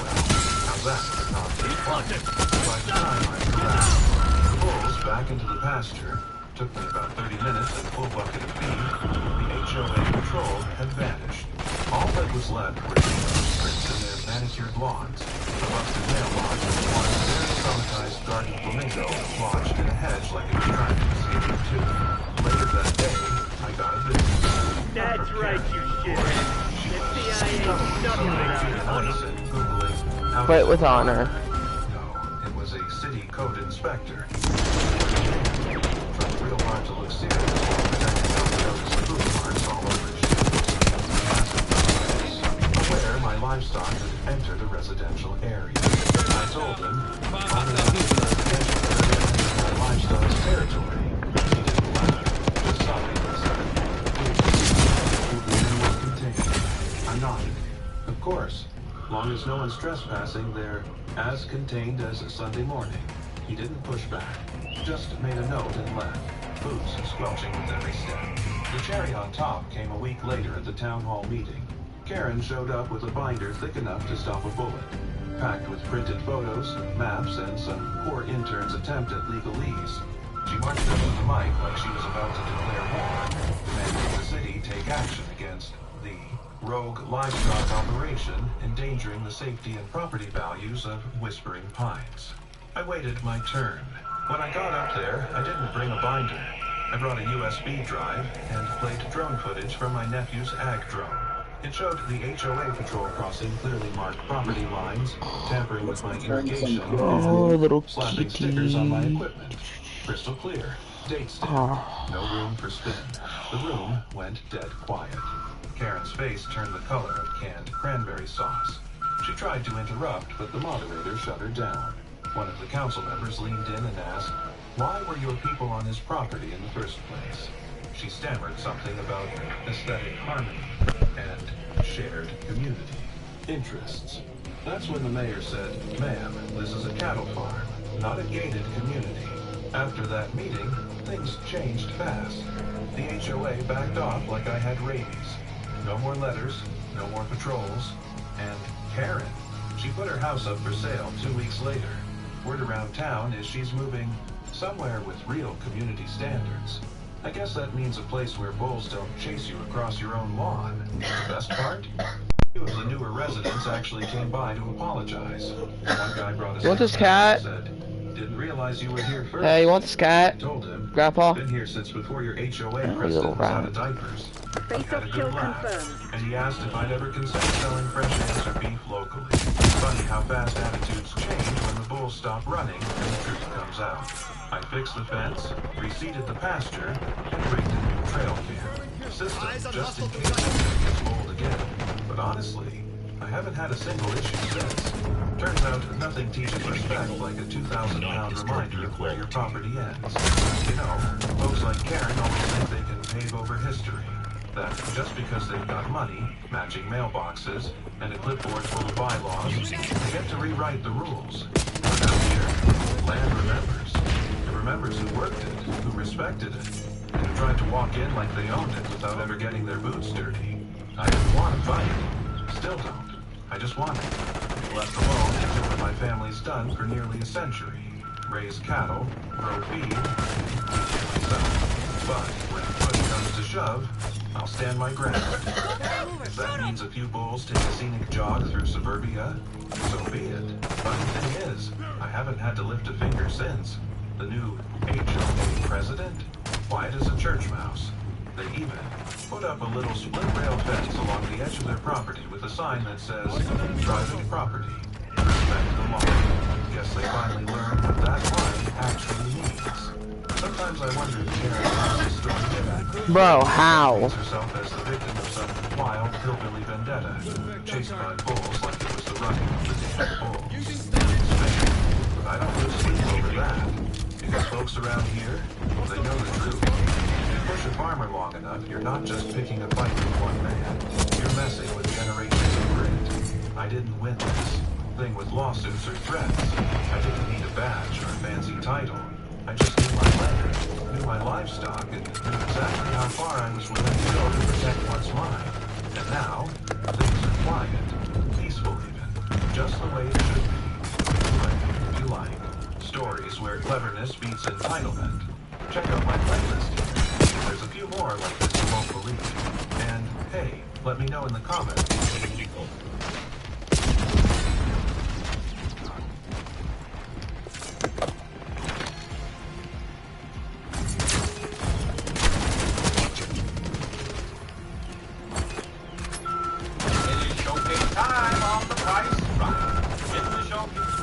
well, how's that for conflict fun? By the time I corralled the bulls back into the pasture, took me about 30 minutes and a full bucket of feed, the HOA patrol had vanished. All that was left were the prints in their manicured lawns, a busted mailbox, and one very traumatized garden flamingo lodged in a hedge like it was trying to escape the tube. Later that day, I got a visit. That's right, you shit. The CIA stuffed it. Googling how Fight with honor. No, it was a city code inspector. Tried real hard to look serious while protecting out the notice of food marks all over his shoes. Aware my livestock had entered a residential area. I told him, only my livestock's territory. He didn't laugh, just sighed and said, "It was contained." I nodded. Of course, long as no one's trespassing, they're as contained as a Sunday morning. He didn't push back, just made a note and left, boots squelching with every step. The cherry on top came a week later at the town hall meeting. Karen showed up with a binder thick enough to stop a bullet, packed with printed photos, maps, and some poor intern's attempt at legalese. She marched up to the mic like she was about to declare war, demanding the city take action against the rogue livestock operation endangering the safety and property values of Whispering Pines. I waited my turn. When I got up there, I didn't bring a binder. I brought a USB drive and played drone footage from my nephew's ag drone. It showed the HOA patrol crossing clearly marked property lines, tampering with my irrigation, Oh, little slapping kitty. stickers on my equipment. Crystal clear. Date stamp. No room for spin. The room went dead quiet. Karen's face turned the color of canned cranberry sauce. She tried to interrupt, but the moderator shut her down. One of the council members leaned in and asked, why were your people on his property in the first place? She stammered something about aesthetic harmony and shared community interests. That's when the mayor said, ma'am, this is a cattle farm, not a gated community. After that meeting, things changed fast. The HOA backed off like I had rabies. No more letters, no more patrols, and Karen. She put her house up for sale 2 weeks later. Word around town is she's moving somewhere with real community standards. I guess that means a place where bulls don't chase you across your own lawn. The best part? Few of the newer residents actually came by to apologize. One guy brought us You want this cat? Said, didn't realize you were here first. Hey, you want this cat? I told him, Grandpa? been here since before your HOA Oh, president little was out of rat. diapers. He had a good laugh, and he asked if I'd ever consider selling fresh eggs or beef locally. Funny how fast attitudes change when the bulls stop running and the truth comes out. I fixed the fence, reseeded the pasture, and rigged a new trail cam. System just in case it gets old again. But honestly, I haven't had a single issue since. Turns out nothing teaches respect like a 2,000-pound reminder of where your property ends. You know, folks like Karen always think they can pave over history. That just because they've got money, matching mailboxes, and a clipboard full of bylaws, they get to rewrite the rules. But out here, land remembers. It remembers who worked it, who respected it, and who tried to walk in like they owned it without ever getting their boots dirty. I didn't want to fight. Still don't. I just want it. Left alone to do what my family's done for nearly a century. Raise cattle, grow feed, teach myself. But when push comes to shove, I'll stand my ground. If that means a few bulls take a scenic jog through suburbia, so be it. Funny thing is, I haven't had to lift a finger since. The new HOA president? Quiet as a church mouse. They even put up a little split-rail fence along the edge of their property with a sign that says, private property, respect the law. Guess they finally learned what that line actually means. Sometimes I wonder if Karen is still living. Bro, how? Sees herself as the victim of some wild hillbilly vendetta, chased by bulls like it was the running of the damn bulls. It's fake, but I don't lose sleep over that. Because folks around here, they know the truth. Push a farmer long enough, you're not just picking a fight with one man. You're messing with generations of grit. I didn't win this thing with lawsuits or threats. I didn't need a badge or a fancy title. I just knew my land, knew my livestock, and knew exactly how far I was willing to go to protect what's mine. And now, things are quiet, peaceful even, just the way it should be. Like, if you like, stories where cleverness beats entitlement. Check out my playlist here. There's a few more like this you won't believe. And, hey, let me know in the comments. Showcase time on the price right. Get the showcase.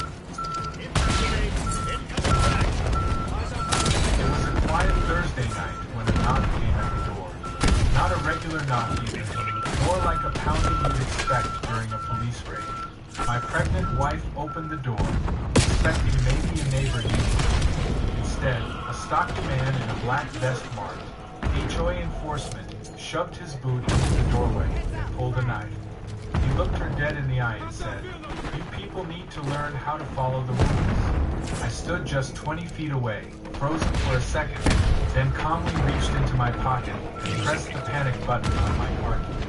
It was a quiet Thursday night when a knock came at the door. Not a regular knock even, more like a pounding you'd expect during a police raid. My pregnant wife opened the door, expecting maybe a neighbor needed. Instead, a stocky man in a black vest marked HOA enforcement shoved his boot into the doorway and pulled a knife. He looked her dead in the eye and said, "You people need to learn how to follow the rules." I stood just 20 feet away, frozen for a second, then calmly reached into my pocket and pressed the panic button on my car key.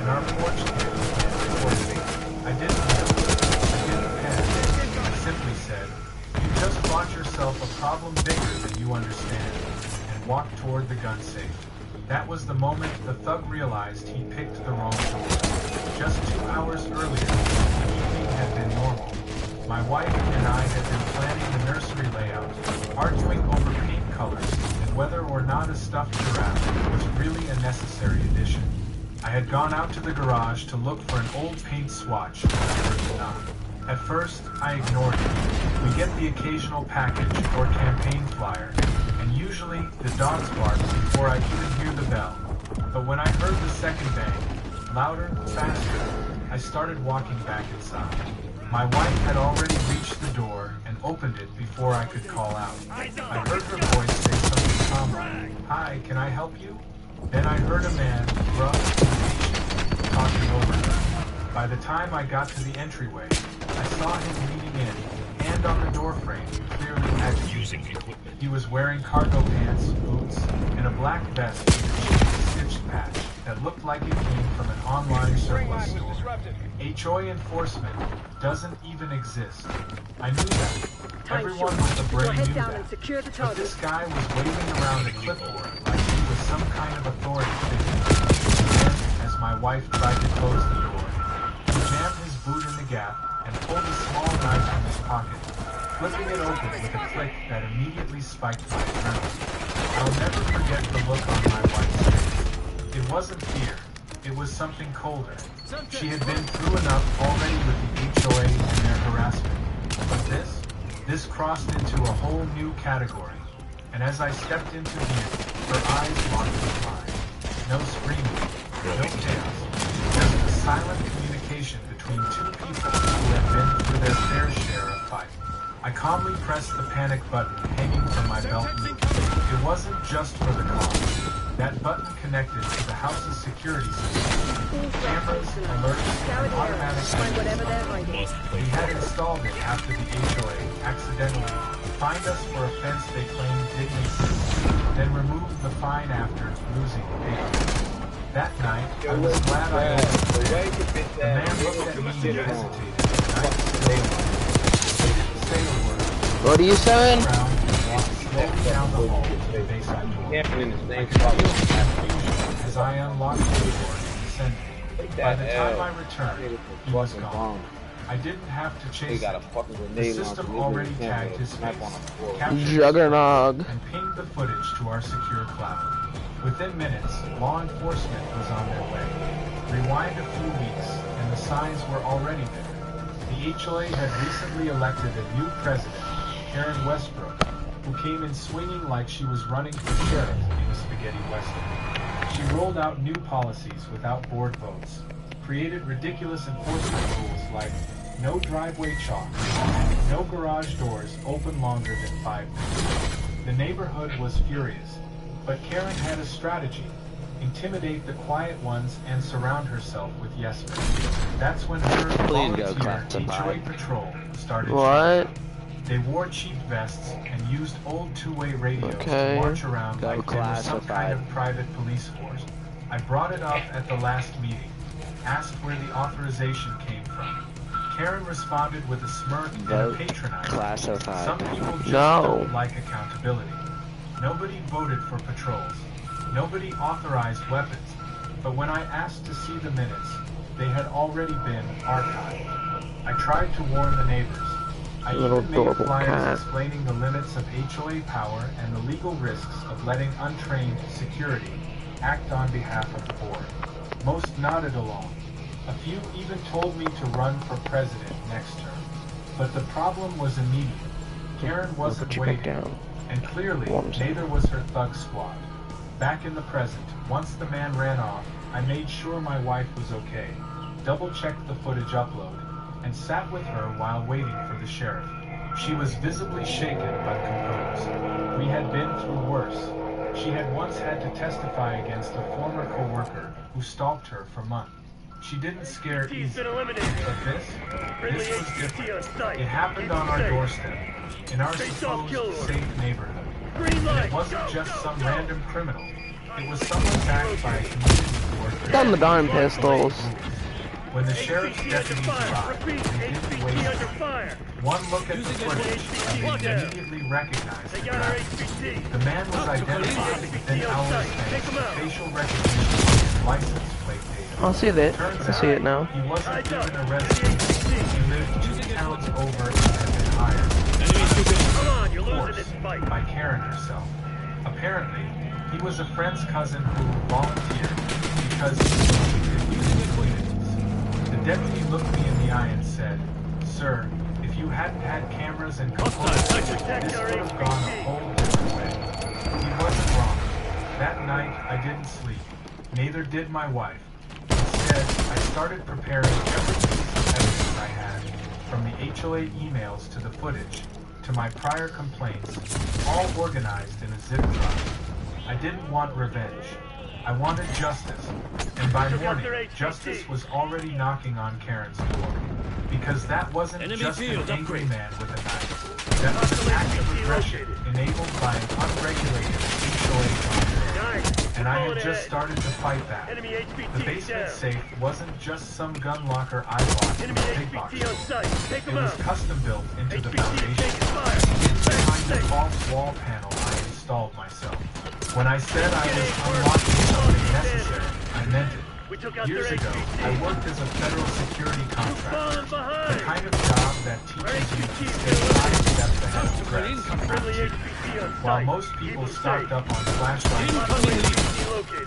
In our porch kit, I didn't yell. I didn't panic. I simply said, "You just bought yourself a problem bigger than you understand," and walked toward the gun safe. That was the moment the thug realized he picked the wrong door. Just 2 hours earlier, the evening had been normal. My wife and I had been planning the nursery layout, arguing over paint colors and whether or not a stuffed giraffe was really a necessary addition. I had gone out to the garage to look for an old paint swatch when I heard the knock. At first, I ignored it. We get the occasional package or campaign flyer, and usually the dogs bark before I even hear the bell. But when I heard the second bang, louder, faster, I started walking back inside. My wife had already reached the door and opened it before I could call out. I heard her voice say something calm like, "Hi, can I help you?" Then I heard a man, rough and patient, talking over her. By the time I got to the entryway, I saw him leaning in, hand on the doorframe, clearly agitated. He was wearing cargo pants, boots, and a black vest with a cheap stitched patch that looked like it came from an online surplus store. HOA enforcement doesn't even exist. I knew that. Everyone with a brain knew that. But this guy was waving around a clipboard like he was some kind of authority figure. Then, as my wife tried to close the door, he jammed his boot in the gap and pulled a small knife from his pocket, flipping it open with a click that immediately spiked my adrenaline. I'll never forget the look on my wife's face. It wasn't fear. It was something colder. She had been through enough already with the HOA and their harassment. But this crossed into a whole new category. And as I stepped into view, Her eyes locked with mine. No screaming, no chaos, just a silent communication between two people who had been through their fair share of fight. I calmly pressed the panic button hanging from my belt loop. It wasn't just for the cause. That button connected to the house's security system. Cameras, alerts, and automatic exits. We had installed it after the HOA accidentally fined us for a fence they claimed didn't exist, then removed the fine after losing the paper. That night, I was glad I opened it. The man looked at me and hesitated. I still they didn't say a word. What are you saying? Around and walked slowly down the hall to the basement door. I could feel confusion as I unlocked the door and descended. By the time I returned, he was gone. I didn't have to chase him. The system already tagged his face, captured his Juggernog. and pinged the footage to our secure cloud. Within minutes, law enforcement was on their way. Rewind a few weeks, and the signs were already there. The HOA had recently elected a new president, Karen Westbrook, who came in swinging like she was running for sheriff in a spaghetti western. She rolled out new policies without board votes, created ridiculous enforcement rules like no driveway chalk, no garage doors open longer than 5 minutes. The neighborhood was furious, but Karen had a strategy: intimidate the quiet ones and surround herself with yes men. That's when her volunteer HOA patrol started. What? They wore cheap vests and used old two-way radios Okay. to march around Go like they were some kind classified. of private police force. I brought it up at the last meeting, asked where the authorization came from. Karen responded with a smirk and a patronizing. Classified. Some people just No. don't like accountability. Nobody voted for patrols. Nobody authorized weapons. But when I asked to see the minutes, they had already been archived. I tried to warn the neighbors. I Little even made adorable flyers cat. explaining the limits of HOA power and the legal risks of letting untrained security act on behalf of the board. Most nodded along. A few even told me to run for president next term. But the problem was immediate. Karen wasn't put you back waiting. down. And clearly, Warms up. neither was her thug squad. Back in the present, once the man ran off, I made sure my wife was okay, double-checked the footage upload, and sat with her while waiting for the sheriff. She was visibly shaken but composed. We had been through worse. She had once had to testify against a former co-worker who stalked her for months. She didn't scare easily, but this was different. It happened on our doorstep, in our supposed safe neighborhood. And it wasn't just some random criminal. It was someone backed by a community worker. Done the darn pistols. When the sheriff's deputies arrived, they didn't waste time. One look at the footage, and they immediately recognized the driver. The man was identified within hours thanks to facial recognition and license plate data. I'll see that. Turns I see it now. out he wasn't even arrested. He lived 2 towns over and had been hired. Of course, by Karen herself. Apparently, he was a friend's cousin who volunteered because he was in communities. The deputy looked me in the eye and said, "Sir, if you hadn't had cameras and components, this would have gone a whole different way." He wasn't wrong. That night, I didn't sleep. Neither did my wife. Instead, I started preparing every piece of evidence I had, from the HOA emails to the footage, to my prior complaints, all organized in a zip file. I didn't want revenge. I wanted justice. And by morning, justice was already knocking on Karen's door. Because that wasn't just an angry man with a knife. That was an act of aggression enabled by an unregulated HOA contract. And I had just started to fight that. The basement safe wasn't just some gun locker I bought from a big box store. It was custom built into the foundation, behind the false wall panel I installed myself. When I said I was unlocking something necessary, I meant it. Years ago, I worked as a federal security contractor, the kind of job that teaches you to stay 5 steps ahead of threats. While most people stocked up on flashlights,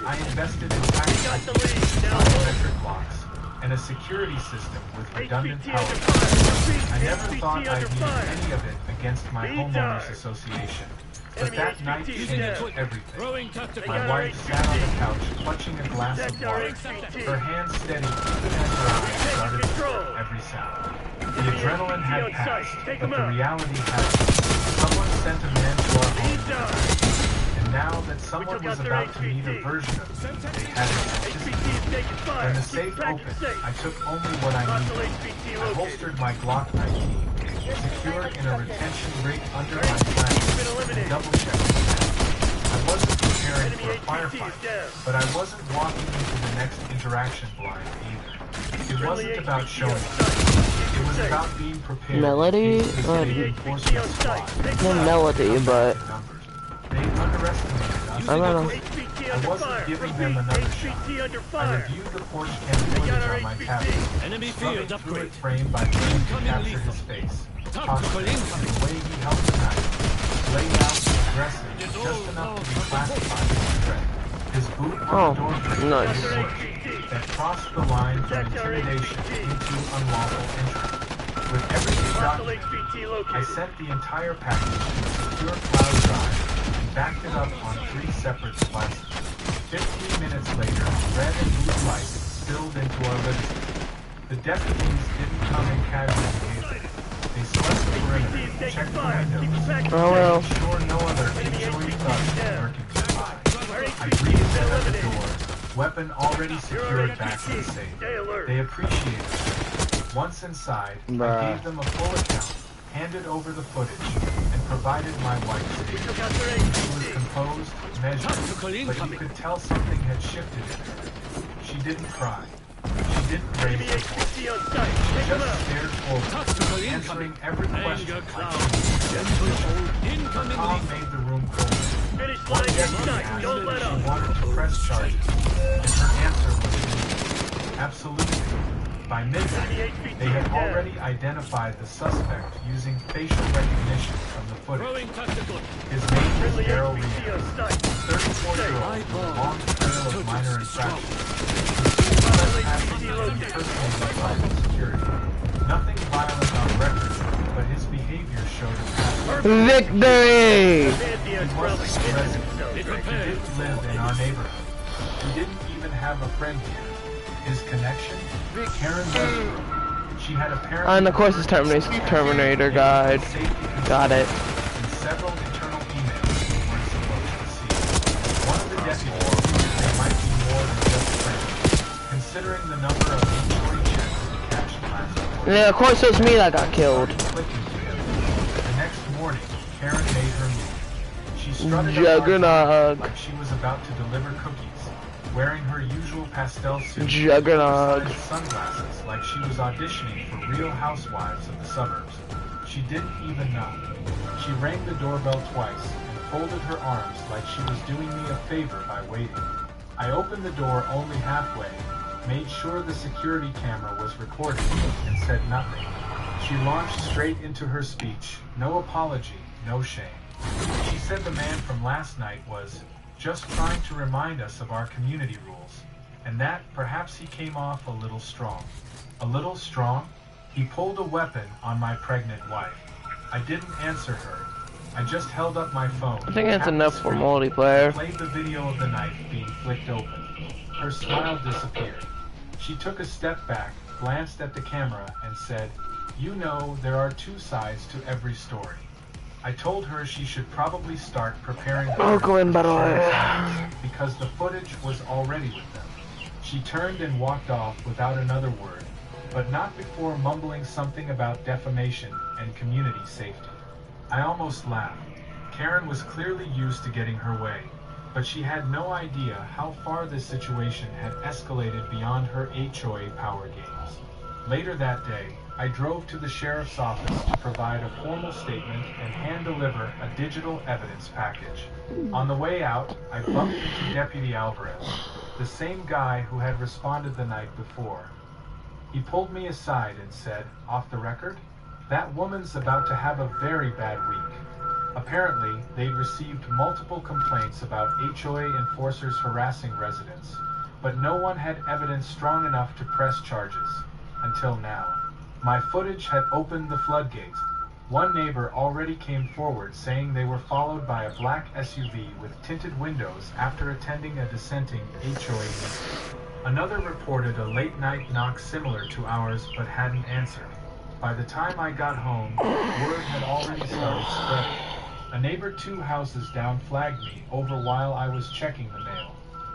I invested in biometric locks and a security system with redundant power. I never thought I'd use any of it against my homeowners association. But that night changed everything. My wife sat on the couch, clutching a glass of water, her hands steady even as her eyes started to hear every sound. The adrenaline had passed, but the reality hadn't. Someone sent a man to our home tonight. And now that someone was about to meet a version of me they hadn't anticipated. When the safe opened, I took only what I needed. I holstered my Glock 19, secured in a retention rig under my flank, and double-checked the gun. I wasn't preparing for a firefight, but I wasn't walking into the next interaction blind either. It wasn't about showing up. It was about being prepared. Melody? No melody, but they underestimated us. I don't know. I wasn't giving them another shot. I reviewed the force cam footage on my tablet, scrubbing through it frame by frame to capture his face, posture, and the way he held the knife, laid out aggressive, just enough to be classified as a threat. His boot on the door frame nice. was a push that crossed the line from intimidation into unlawful entry. With everything documented, I sent the entire package to a secure cloud drive and backed it up on 3 separate devices. 15 minutes later, red and blue light spilled into our living room. The deputies didn't come in casual behavior. They swept the perimeter, checked the windows, well. making sure no other inchoate thugs were lurking nearby. I greeted them at the door, weapon already secured back in the safe. They appreciated it. Once inside, I gave them a full account, handed over the footage, and provided my wife's statement. She was composed, measured, but you could tell something had shifted in her. She didn't cry. She didn't raise her voice. She just stared forward, answering every question like she was. Her calm made the room colder. One deputy asked if she wanted to press charges, and her answer was absolutely. By midnight, they had already identified the suspect using facial recognition from the footage. His name was Daryl Rios, 34-year-old with a long trail of minor infractions. He was personally assaulted security. Nothing violent on record, but his behavior showed a pattern. Victory! He wasn't a resident. He didn't live in our neighborhood. He didn't even have a friend here. His connection? Karen Westbrook. She had apparently... And of course it's Terminator guide. Got it. And several internal emails we weren't supposed to see. One of the deputies figured they might be more than just friends, considering the number of inventory checks we cashed last quarter. Yeah, of course it's me that got killed. The next morning, Karen made her move. She strutted Juggernaut. like she was about to deliver cookies, wearing her usual pastel suit, Juggernaut. sunglasses like she was auditioning for Real Housewives of the suburbs. She didn't even know. She rang the doorbell twice and folded her arms like she was doing me a favor by waiting. I opened the door only halfway, made sure the security camera was recording, and said nothing. She launched straight into her speech, no apology, no shame. She said the man from last night was just trying to remind us of our community rules, and that perhaps he came off a little strong. A little strong? He pulled a weapon on my pregnant wife. I didn't answer her. I just held up my phone. I think that's enough for multiplayer. Played the video of the knife being flicked open. Her smile disappeared. She took a step back, glanced at the camera, and said, "You know, there are 2 sides to every story." I told her she should probably start preparing because the footage was already with them. She turned and walked off without another word, but not before mumbling something about defamation and community safety. I almost laughed. Karen was clearly used to getting her way, but she had no idea how far this situation had escalated beyond her HOA power games. Later that day, I drove to the sheriff's office to provide a formal statement and hand-deliver a digital evidence package. On the way out, I bumped into Deputy Alvarez, the same guy who had responded the night before. He pulled me aside and said, off the record, "That woman's about to have a very bad week." Apparently, they'd received multiple complaints about HOA enforcers harassing residents, but no one had evidence strong enough to press charges, until now. My footage had opened the floodgates. One neighbor already came forward saying they were followed by a black SUV with tinted windows after attending a dissenting HOA meeting. Another reported a late-night knock similar to ours but hadn't answered. By the time I got home, word had already started spreading. A neighbor 2 houses down flagged me over while I was checking the mail.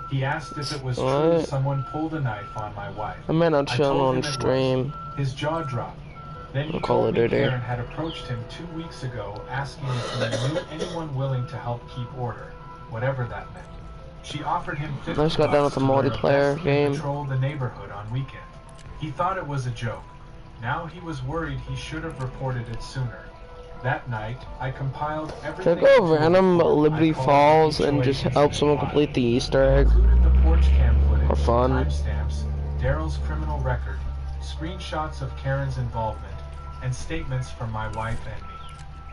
He asked if it was true someone pulled a knife on my wife. I might not chill told on him it stream. was. His jaw dropped. Then he Call told it me a day. Karen had approached him 2 weeks ago asking if he knew anyone willing to help keep order, whatever that meant. She offered him $50 I just got done with the to wear a multiplayer vest game. and patrol the neighborhood on weekend. He thought it was a joke. Now he was worried he should have reported it sooner. That night, I compiled everything. Should I go into a random report Liberty I called Falls and HOA just help Incident someone Live. complete the Easter It egg? included the porch cam footage, For fun. timestamps, Daryl's criminal record, screenshots of Karen's involvement, and statements from my wife and me.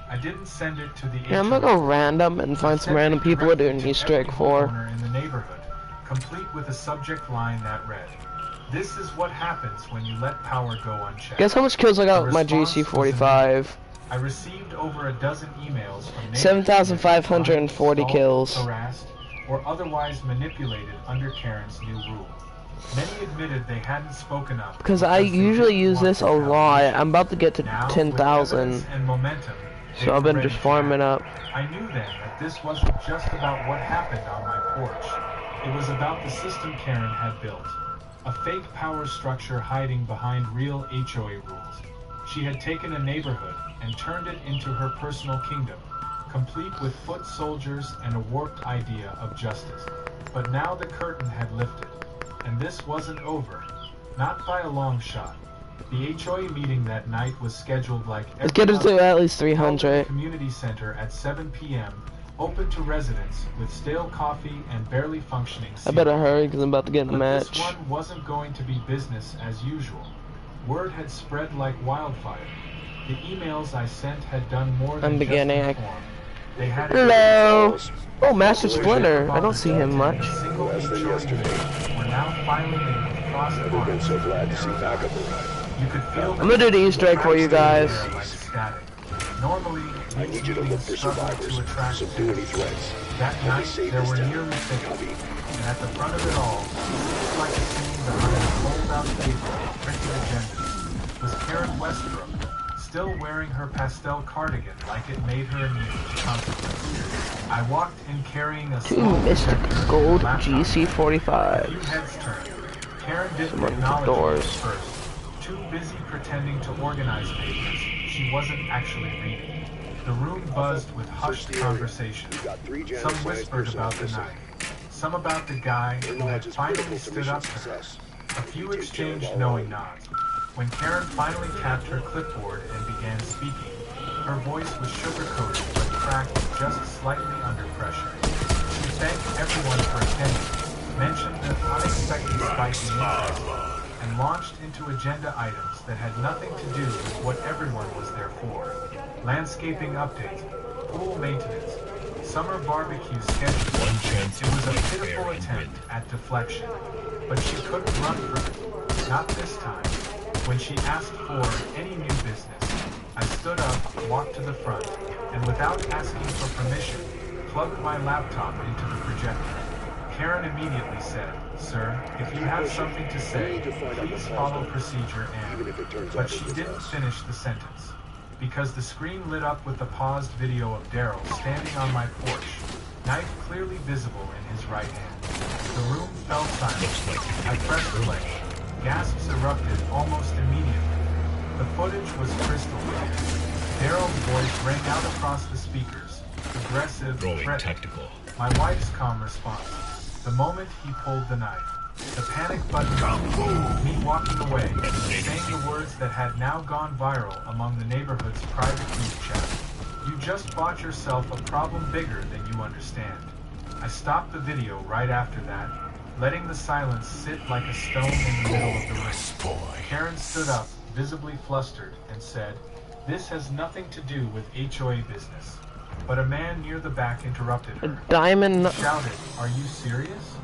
I didn't send it to the Yeah, I'm gonna go HOA. random and find some random people to do an Easter egg for. In the neighborhood, complete with a subject line that read, "This is what happens when you let power go unchecked." Guess how much kills I got with my The response was GC45? I received over a dozen emails from neighbors 7,540 who had kills. assaulted, harassed, or otherwise manipulated under Karen's new rule. Many admitted they hadn't spoken up Because I they usually didn't use want this a lot. retaliation. I'm about to get to Now, with 10,000. evidence and momentum, they So I've were been ready just to farming act. up. I knew then that this wasn't just about what happened on my porch. It was about the system Karen had built. A fake power structure hiding behind real HOA rules. She had taken a neighborhood and turned it into her personal kingdom, complete with foot soldiers and a warped idea of justice. But now the curtain had lifted, and this wasn't over. Not by a long shot. The HOA meeting that night was scheduled like Let's get it to at least held at the 300. community center at 7 p.m., open to residents with stale coffee and barely functioning I better hurry because I'm about to get in a But match. this one wasn't going to be business as usual. Word had spread like wildfire. The emails I sent had done more than I'm beginning. just inform. They had Hello. Oh, Master Splinter. I don't see him much. Single Less than HOA yesterday. meetings were now filing in with crossed Never been arms. so glad to see backup arrive. You could feel I'm gonna do the Easter egg for you guys. like static. Normally, I need you to look for survivors, subdue any threats. That I'll be night, safe there this were time. nearly 50, Copy. and at the front of it all, just like a scene behind a fold-out paper with printed agendas, was Karen Westbrook, still wearing her pastel cardigan like it made her immune to consequences. I walked in carrying a small Mystic projector, Gold laptop, a few GC45. heads turned. Karen didn't Someone acknowledge doors. me at first. Too busy pretending to organize papers, she wasn't actually reading. The room buzzed with hushed conversation. We've got 3 Some Janus whispered personnel about the missing. night. Some about the guy Their who had knowledge is finally critical to stood mission up to her. success. A few You take care of exchanged all knowing alone. nods. When Karen finally tapped her clipboard and began speaking, her voice was sugar-coated but cracked just slightly under pressure. She thanked everyone for attending, mentioned the unexpected spike in interest, and launched into agenda items that had nothing to do with what everyone was there for. Landscaping updates, pool maintenance, summer barbecue schedule. It was a pitiful attempt at deflection, but she couldn't run from it. Not this time. When she asked for any new business, I stood up, walked to the front, and without asking for permission, plugged my laptop into the projector. Karen immediately said, "Sir, if you have something to say, please follow procedure and..." But she didn't finish the sentence, because the screen lit up with the paused video of Daryl standing on my porch, knife clearly visible in his right hand. The room fell silent. I pressed play. Gasps erupted almost immediately. The footage was crystal clear. Daryl's voice rang out across the speakers, aggressive, threatening. My wife's calm response. The moment he pulled the knife. The panic button, me walking away, saying the words that had now gone viral among the neighborhood's private group chat. You just bought yourself a problem bigger than you understand. I stopped the video right after that, letting the silence sit like a stone in the middle of the room. Karen stood up, visibly flustered, and said, "This has nothing to do with HOA business." But a man near the back interrupted A her. diamond. He shouted, "Are you serious?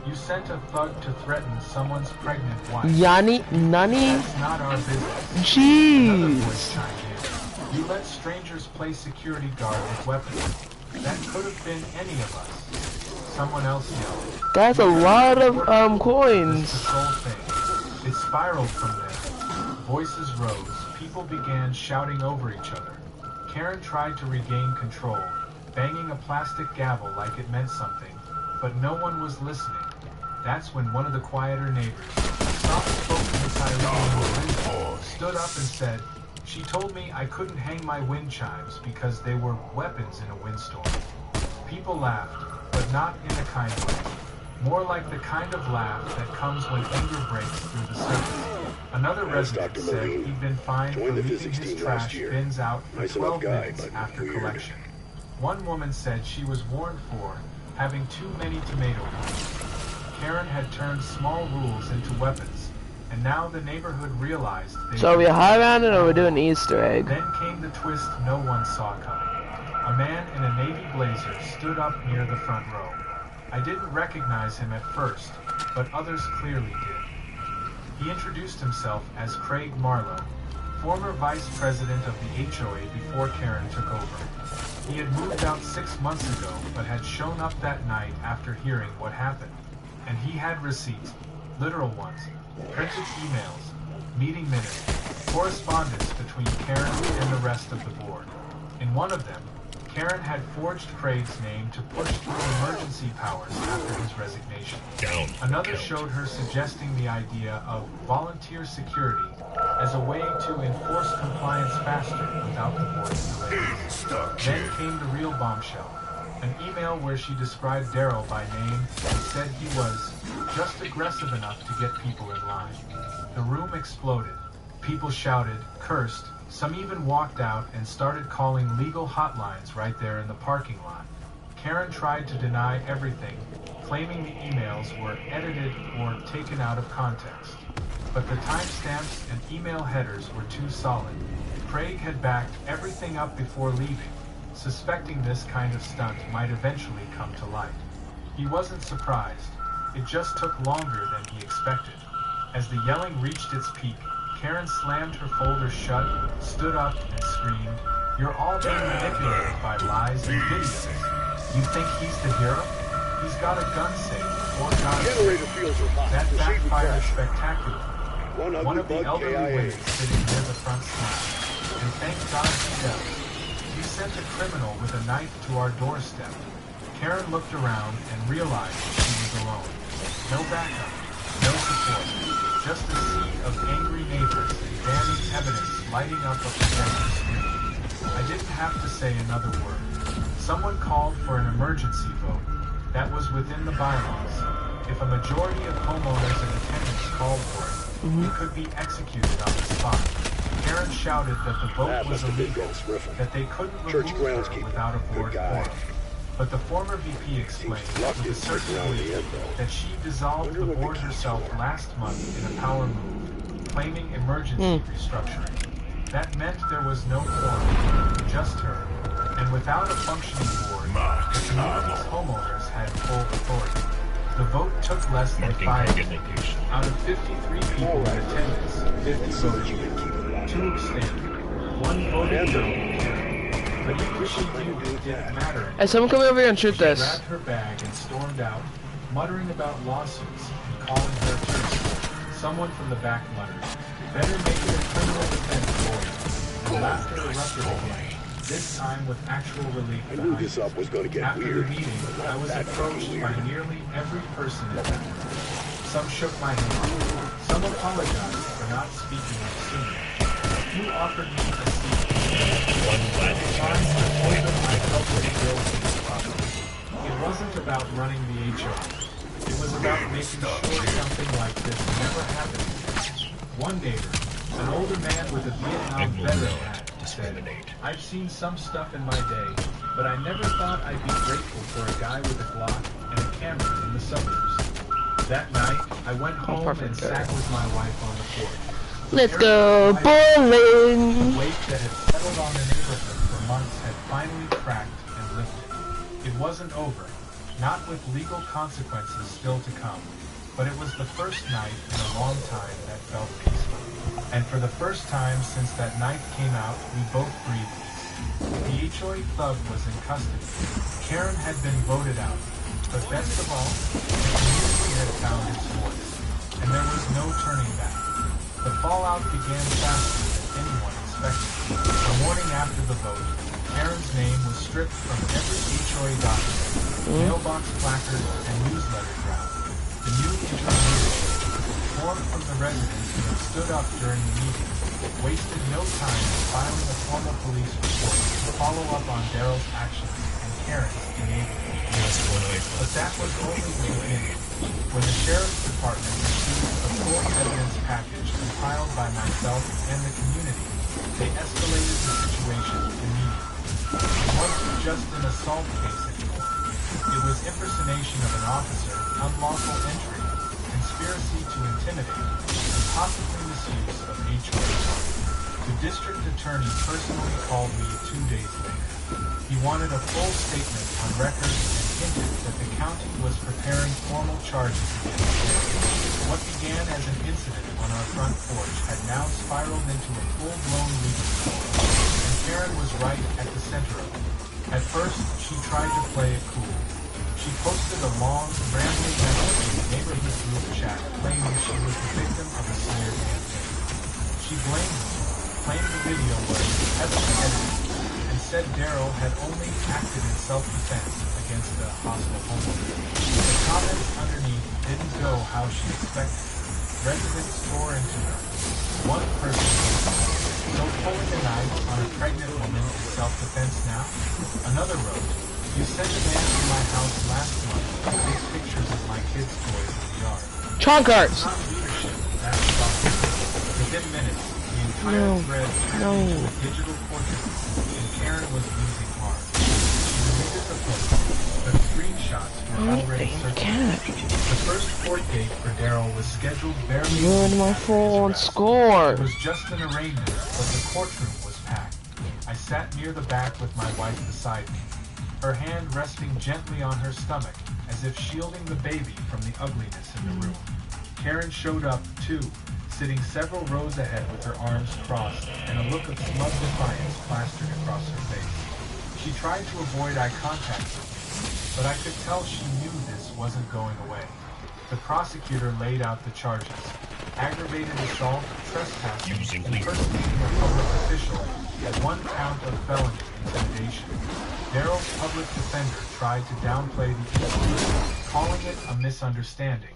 You sent a thug to threaten someone's pregnant wife. Nani? That's not our business." Another voice Jeez. chimed in. You let strangers play security guard with weapons. That could have been any of us. Someone else yelled. That's a lot of This coins. patrol thing. It spiraled from there. Voices rose. People began shouting over each other. Karen tried to regain control, banging a plastic gavel like it meant something, but no one was listening. That's when one of the quieter neighbors, soft-spoken Italian, stood up and said, "She told me I couldn't hang my wind chimes because they were weapons in a windstorm." People laughed, but not in a kind way. More like the kind of laugh that comes when anger breaks through the surface. Another resident said he'd been fined for leaving his trash bins out for 12 minutes after collection. One woman said she was warned for having too many tomato plants. Karen had turned small rules into weapons, and now the neighborhood realized they So are we high rounding or are we doing Easter egg? Then came the twist no one saw coming. A man in a navy blazer stood up near the front row. I didn't recognize him at first, but others clearly did. He introduced himself as Craig Marlowe, former vice president of the HOA before Karen took over. He had moved out 6 months ago, but had shown up that night after hearing what happened. And he had receipts, literal ones, printed emails, meeting minutes, correspondence between Karen and the rest of the board. In one of them, Karen had forged Craig's name to push through emergency powers after his resignation. Another showed her suggesting the idea of volunteer security as a way to enforce compliance faster without the board's delays. Then came the real bombshell, an email where she described Daryl by name and said he was just aggressive enough to get people in line. The room exploded. People shouted, cursed, some even walked out and started calling legal hotlines right there in the parking lot. Karen tried to deny everything, claiming the emails were edited or taken out of context. But the timestamps and email headers were too solid. Craig had backed everything up before leaving, suspecting this kind of stunt might eventually come to light. He wasn't surprised. It just took longer than he expected. As the yelling reached its peak, Karen slammed her folder shut, stood up, and screamed, "You're all being manipulated by lies and videos. You think he's the hero? He's got a gun safe, or God. That backfired spectacularly. One of the elderly women sitting near the front smiled, and thank God he does. You sent a criminal with a knife to our doorstep." Karen looked around and realized she was alone. No backup, no support, just a sea of angry neighbors and damning evidence lighting up a projector screen. I didn't have to say another word. Someone called for an emergency vote. That was within the bylaws. If a majority of homeowners in attendance called for it, it could be executed on the spot. Karen shouted that the vote was illegal, that they couldn't remove her without a board quorum. But the former VP explained with a certainty that she dissolved the board herself last month in a power move, claiming emergency restructuring. That meant there was no quorum, just her. And without a functioning board, the community's homeowners had full authority. The vote took less than 5 minutes. Out of 53 people in attendance, 50 voted, 2 abstained, 1 voted no. But even she knew it didn't matter. Hey, someone come over here and shoot this. She grabbed her bag and stormed out, muttering about lawsuits and calling her attorney. Someone from the back muttered, "Better make it a criminal defense lawyer." And laughter erupted again, this time with actual relief behind it. After the meeting, I was approached by nearly every person in that room. Some shook my hand. Some apologized for not speaking up sooner. A few offered me a seat. It wasn't about running the HO. It was about making sure something like this never happened. One neighbor, an older man with a Vietnam veteran hat, said, "I've seen some stuff in my day, but I never thought I'd be grateful for a guy with a Glock and a camera in the suburbs." That night, I went home and sat with my wife on the porch. Let's go bowling! The weight that had settled on the neighborhood for months had finally cracked and lifted. It wasn't over, not with legal consequences still to come. but it was the first night in a long time that felt peaceful. And for the first time since that knife came out, we both breathed easy. The HOA thug was in custody. Karen had been voted out, but best of all, the community had found its voice, and there was no turning back. The fallout began faster than anyone expected. The morning after the vote, Karen's name was stripped from every HOA document, mailbox placard, and newsletter draft. The new interim leadership, formed from the residents who had stood up during the meeting, wasted no time in filing a formal police report to follow up on Daryl's actions and Karen's enablement. But that was only the beginning. When the sheriff's department received a full evidence package compiled by myself and the community, they escalated the situation immediately. It wasn't just an assault case anymore. It was impersonation of an officer, unlawful entry, conspiracy to intimidate, and possibly misuse of HOA funds. The district attorney personally called me 2 days later. He wanted a full statement on record and hinted that the county was preparing formal charges against him. What began as an incident on our front porch had now spiraled into a full-blown legal storm, and Karen was right at the center of it. At first, she tried to play it cool. She posted a long, rambling message in the neighborhood group chat claiming she was the victim of a smear campaign. She blamed me, claimed the video was heavily edited, and said Daryl had only acted in self-defense against a hostile homeowner. The comments underneath didn't go how she expected. Residents tore into her. One person wrote, "So pulling a knife on a pregnant woman is self-defense now?" Another wrote, "You sent a man to my house last month who takes pictures of my kids' toys in the yard." Chonkarts! Not leadership, that's wrong. Within minutes, the entire thread turned into a digital portrait, and Karen was losing heart. She deleted the post, but screenshots were already circulating. The first court date for Daryl was scheduled barely Ruined my phone score. It was just an arraignment, but the courtroom was packed. I sat near the back with my wife beside me, her hand resting gently on her stomach, as if shielding the baby from the ugliness in the room. Karen showed up, too, sitting several rows ahead with her arms crossed and a look of smug defiance plastered across her face. She tried to avoid eye contact with me, but I could tell she knew this wasn't going away. The prosecutor laid out the charges: aggravated assault, trespassing, impersonating a public official, and 1 count of felony intimidation. Daryl's public defender tried to downplay the issue, calling it a misunderstanding.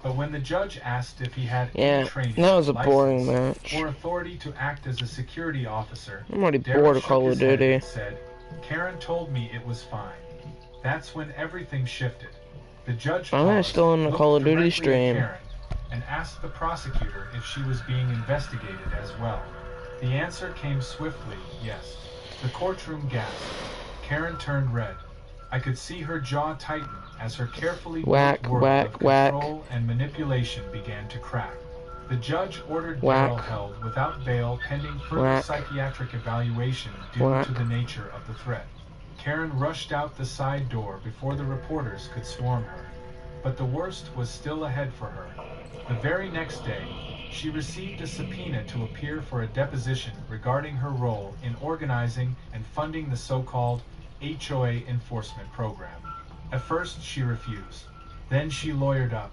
But when the judge asked if he had any training, that was a boring match. or authority to act as a security officer, I'm already Daryl bored of shook Call his of head Duty. and said, "Karen told me it was fine." That's when everything shifted. The judge paused, still in the looked Call of Duty directly at stream. Karen, and asked the prosecutor if she was being investigated as well. The answer came swiftly, yes. The courtroom gasped. Karen turned red. I could see her jaw tighten as her carefully built world of control and manipulation began to crack. The judge ordered Daryl held without bail pending further psychiatric evaluation due to the nature of the threat. Karen rushed out the side door before the reporters could swarm her. But the worst was still ahead for her. The very next day, she received a subpoena to appear for a deposition regarding her role in organizing and funding the so-called HOA enforcement program. At first, she refused. Then she lawyered up.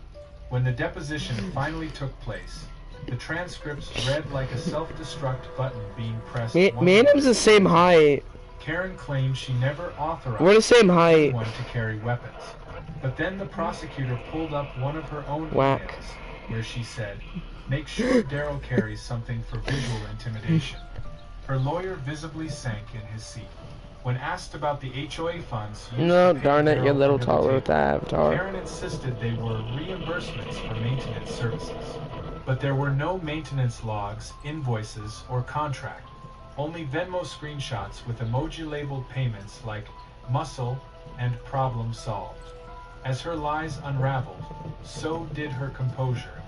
When the deposition finally took place, the transcripts read like a self-destruct button being pressed. Me and him's the same height. Karen claimed she never authorized We're the same height. anyone to carry weapons. But then the prosecutor pulled up one of her own emails, where she said, "Make sure Daryl carries something for visual intimidation." Her lawyer visibly sank in his seat. When asked about the HOA funds, no, darn it, you're a little taller with that avatar. Karen insisted they were reimbursements for maintenance services. But there were no maintenance logs, invoices, or contract. Only Venmo screenshots with emoji-labeled payments like muscle and problem solved. As her lies unraveled, so did her composure.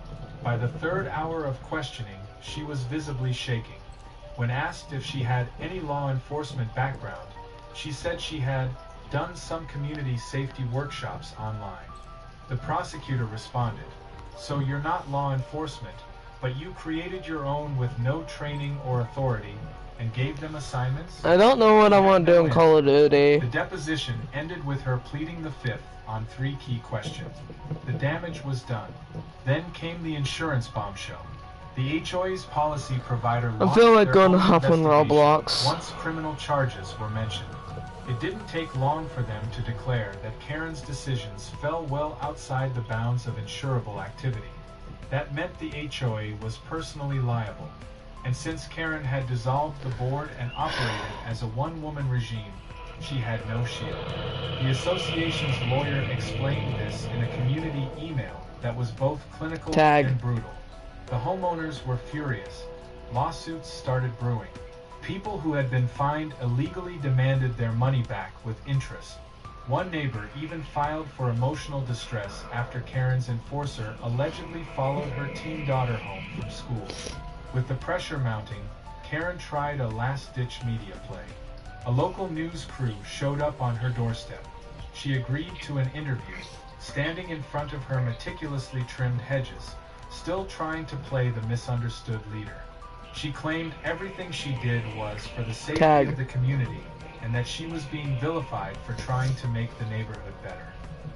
By the 3rd hour of questioning, she was visibly shaking. When asked if she had any law enforcement background, she said she had done some community safety workshops online. The prosecutor responded, So you're not law enforcement, but you created your own with no training or authority and gave them assignments? I don't know what I want to do in Call of Duty. The deposition ended with her pleading the fifth on 3 key questions. The damage was done. Then came the insurance bombshell. The HOA's policy provider I feel like going to hop on investigation Roblox. once criminal charges were mentioned. It didn't take long for them to declare that Karen's decisions fell well outside the bounds of insurable activity. That meant the HOA was personally liable. And since Karen had dissolved the board and operated as a one-woman regime, she had no shield. The association's lawyer explained this in a community email that was both clinical and brutal. The homeowners were furious. Lawsuits started brewing. People who had been fined illegally demanded their money back with interest. One neighbor even filed for emotional distress after Karen's enforcer allegedly followed her teen daughter home from school. With the pressure mounting, Karen tried a last-ditch media play. A local news crew showed up on her doorstep. She agreed to an interview, standing in front of her meticulously trimmed hedges, still trying to play the misunderstood leader. She claimed everything she did was for the safety of the community, and that she was being vilified for trying to make the neighborhood better.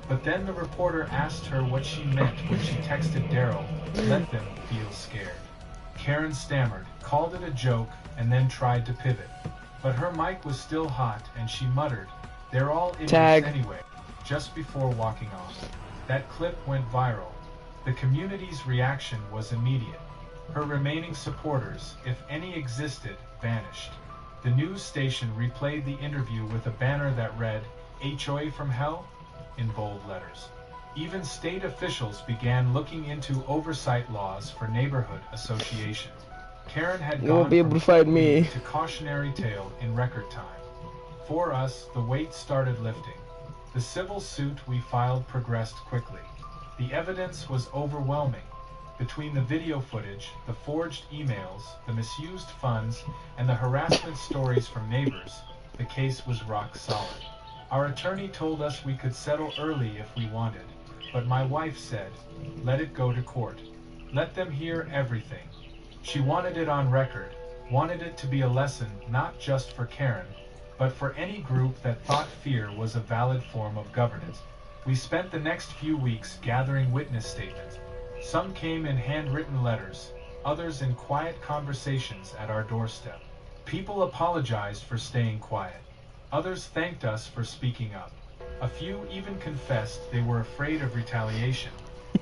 But then the reporter asked her what she meant when she texted Daryl, "Let them feel scared." Karen stammered, called it a joke, and then tried to pivot. But her mic was still hot, and she muttered, "They're all idiots anyway," just before walking off. That clip went viral. The community's reaction was immediate. Her remaining supporters, if any existed, vanished. The news station replayed the interview with a banner that read, "HOA from hell?" in bold letters. Even state officials began looking into oversight laws for neighborhood associations. Karen had gone to cautionary tale in record time. For us, the weight started lifting. The civil suit we filed progressed quickly. The evidence was overwhelming. Between the video footage, the forged emails, the misused funds, and the harassment stories from neighbors, the case was rock solid. Our attorney told us we could settle early if we wanted, but my wife said, "Let it go to court. Let them hear everything." She wanted it on record, wanted it to be a lesson not just for Karen, but for any group that thought fear was a valid form of governance. We spent the next few weeks gathering witness statements. Some came in handwritten letters, others in quiet conversations at our doorstep. People apologized for staying quiet. Others thanked us for speaking up. A few even confessed they were afraid of retaliation,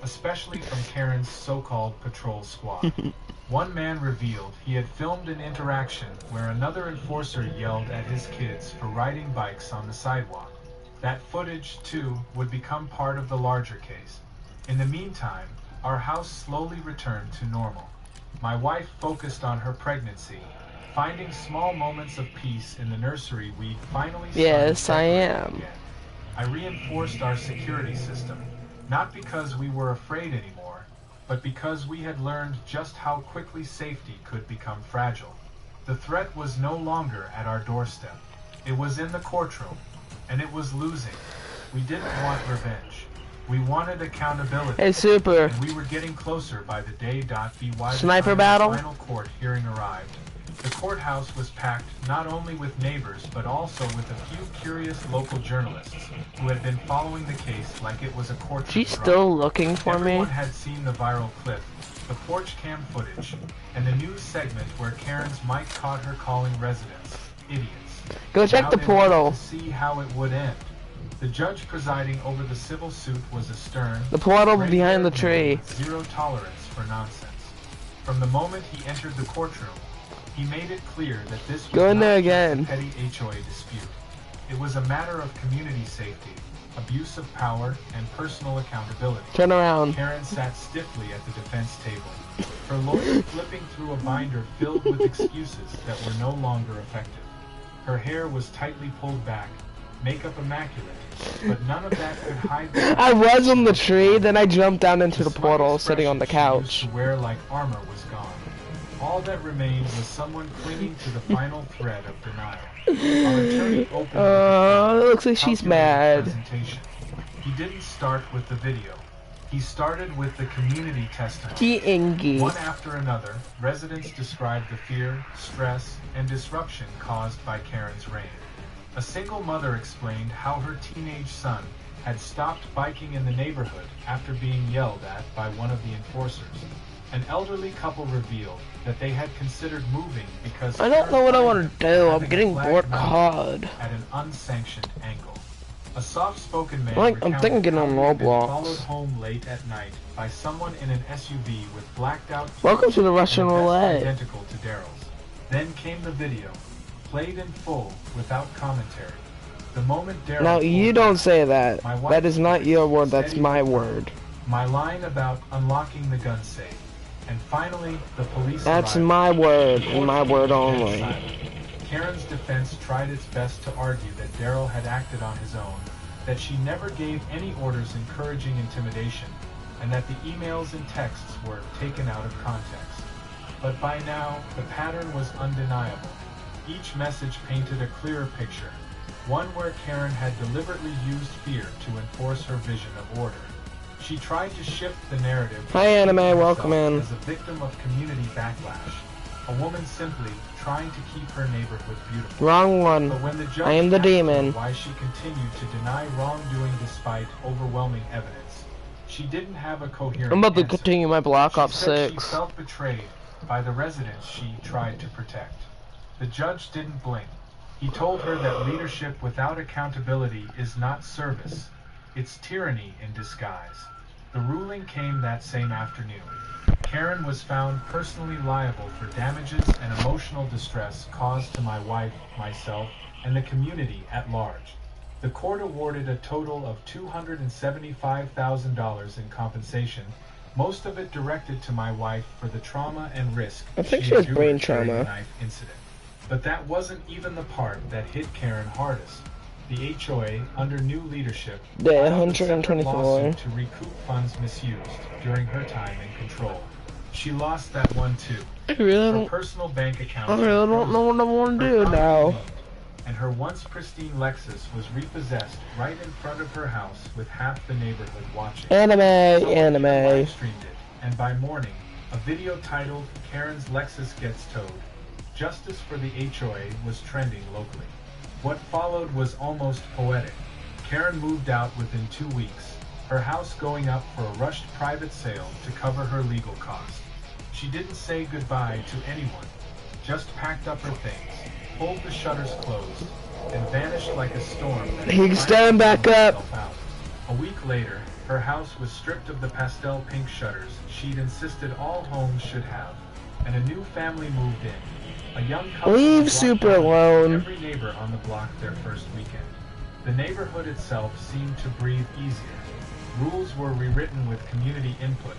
especially from Karen's so-called patrol squad. One man revealed he had filmed an interaction where another enforcer yelled at his kids for riding bikes on the sidewalk. That footage, too, would become part of the larger case. In the meantime, our house slowly returned to normal. My wife focused on her pregnancy, finding small moments of peace in the nursery we'd finally started. Yes, I am. Again. I reinforced our security system, not because we were afraid anymore, but because we had learned just how quickly safety could become fragile. The threat was no longer at our doorstep. It was in the courtroom, and it was losing. We didn't want revenge. We wanted accountability. Hey, Super. And we were getting closer by the day. Sniper battle? The final court hearing arrived. The courthouse was packed not only with neighbors, but also with a few curious local journalists who had been following the case like it was a courtroom. She's still looking for me. Everyone had seen the viral clip, the porch cam footage, and the news segment where Karen's mic caught her calling residents idiots. Go check the portal. To see how it would end. The judge presiding over the civil suit was a stern, the portal behind the tree. Zero tolerance for nonsense. From the moment he entered the courtroom, he made it clear that this was not just a petty HOA dispute. It was a matter of community safety, abuse of power, and personal accountability. Turn around. Karen sat stiffly at the defense table, her lawyer flipping through a binder filled with excuses that were no longer effective. Her hair was tightly pulled back, makeup immaculate, but none of that could hide the I was on the tree, then I jumped down into the portal, sitting on the couch. To wear like armor was gone. All that remained was someone clinging to the final thread of denial. Our attorney opened it looks like she's mad. He didn't start with the video. He started with the community testimony. TNG. One after another, residents described the fear, stress, and disruption caused by Karen's reign. A single mother explained how her teenage son had stopped biking in the neighborhood after being yelled at by one of the enforcers. An elderly couple revealed that they had considered moving because I don't know what I want to do. I'm having getting a flag bored mounted hard. at an unsanctioned angle. A soft-spoken man I'm thinking recounted getting how on he had been Roblox. followed home late at night by someone in an SUV with blacked out plates Welcome to the and Russian a vest roulette. identical to Daryl's. Then came the video, played in full without commentary. The moment Daryl Now you pulled don't back, say that. my wife That is not your word. That's steady my as a word. my line about unlocking the gun safe, and finally the police That's arrived. my word The and court my remained word dead only. silent. Karen's defense tried its best to argue that Daryl had acted on his own, that she never gave any orders encouraging intimidation, and that the emails and texts were taken out of context. But by now, the pattern was undeniable. Each message painted a clearer picture, one where Karen had deliberately used fear to enforce her vision of order. She tried to shift the narrative. Hi, Anime, herself welcome in. As a victim of community backlash, a woman simply trying to keep her neighborhood beautiful. Wrong one. But when the judge I am the asked her demon. why she continued to deny wrongdoing despite overwhelming evidence, she didn't have a coherent I'm about to answer. continue my Black She Ops said 6. She felt betrayed by the residents she tried to protect. The judge didn't blink. He told her that leadership without accountability is not service. It's tyranny in disguise. The ruling came that same afternoon. Karen was found personally liable for damages and emotional distress caused to my wife, myself, and the community at large. The court awarded a total of $275,000 in compensation, most of it directed to my wife for the trauma and risk I think she has endured brain during the trauma. knife incident. But that wasn't even the part that hit Karen hardest. The HOA, under new leadership, Day filed a separate 124. lawsuit to recoup funds misused during her time in control. She lost that one too. I really Her don't. personal bank account. I really don't know what I want to do now. And her once pristine Lexus was repossessed right in front of her house with half the neighborhood watching. Anime, Someone even anime. live-streamed it, and by morning, a video titled "Karen's Lexus Gets Towed." Justice for the HOA was trending locally. What followed was almost poetic. Karen moved out within 2 weeks, her house going up for a rushed private sale to cover her legal costs. She didn't say goodbye to anyone, just packed up her things, pulled the shutters closed, and vanished like a storm that had He can stand finally back blown up. itself out. A week later, her house was stripped of the pastel pink shutters she'd insisted all homes should have, and a new family moved in. A young couple Leave blocked Super out alone. every neighbor on the block their first weekend. The neighborhood itself seemed to breathe easier. Rules were rewritten with community input.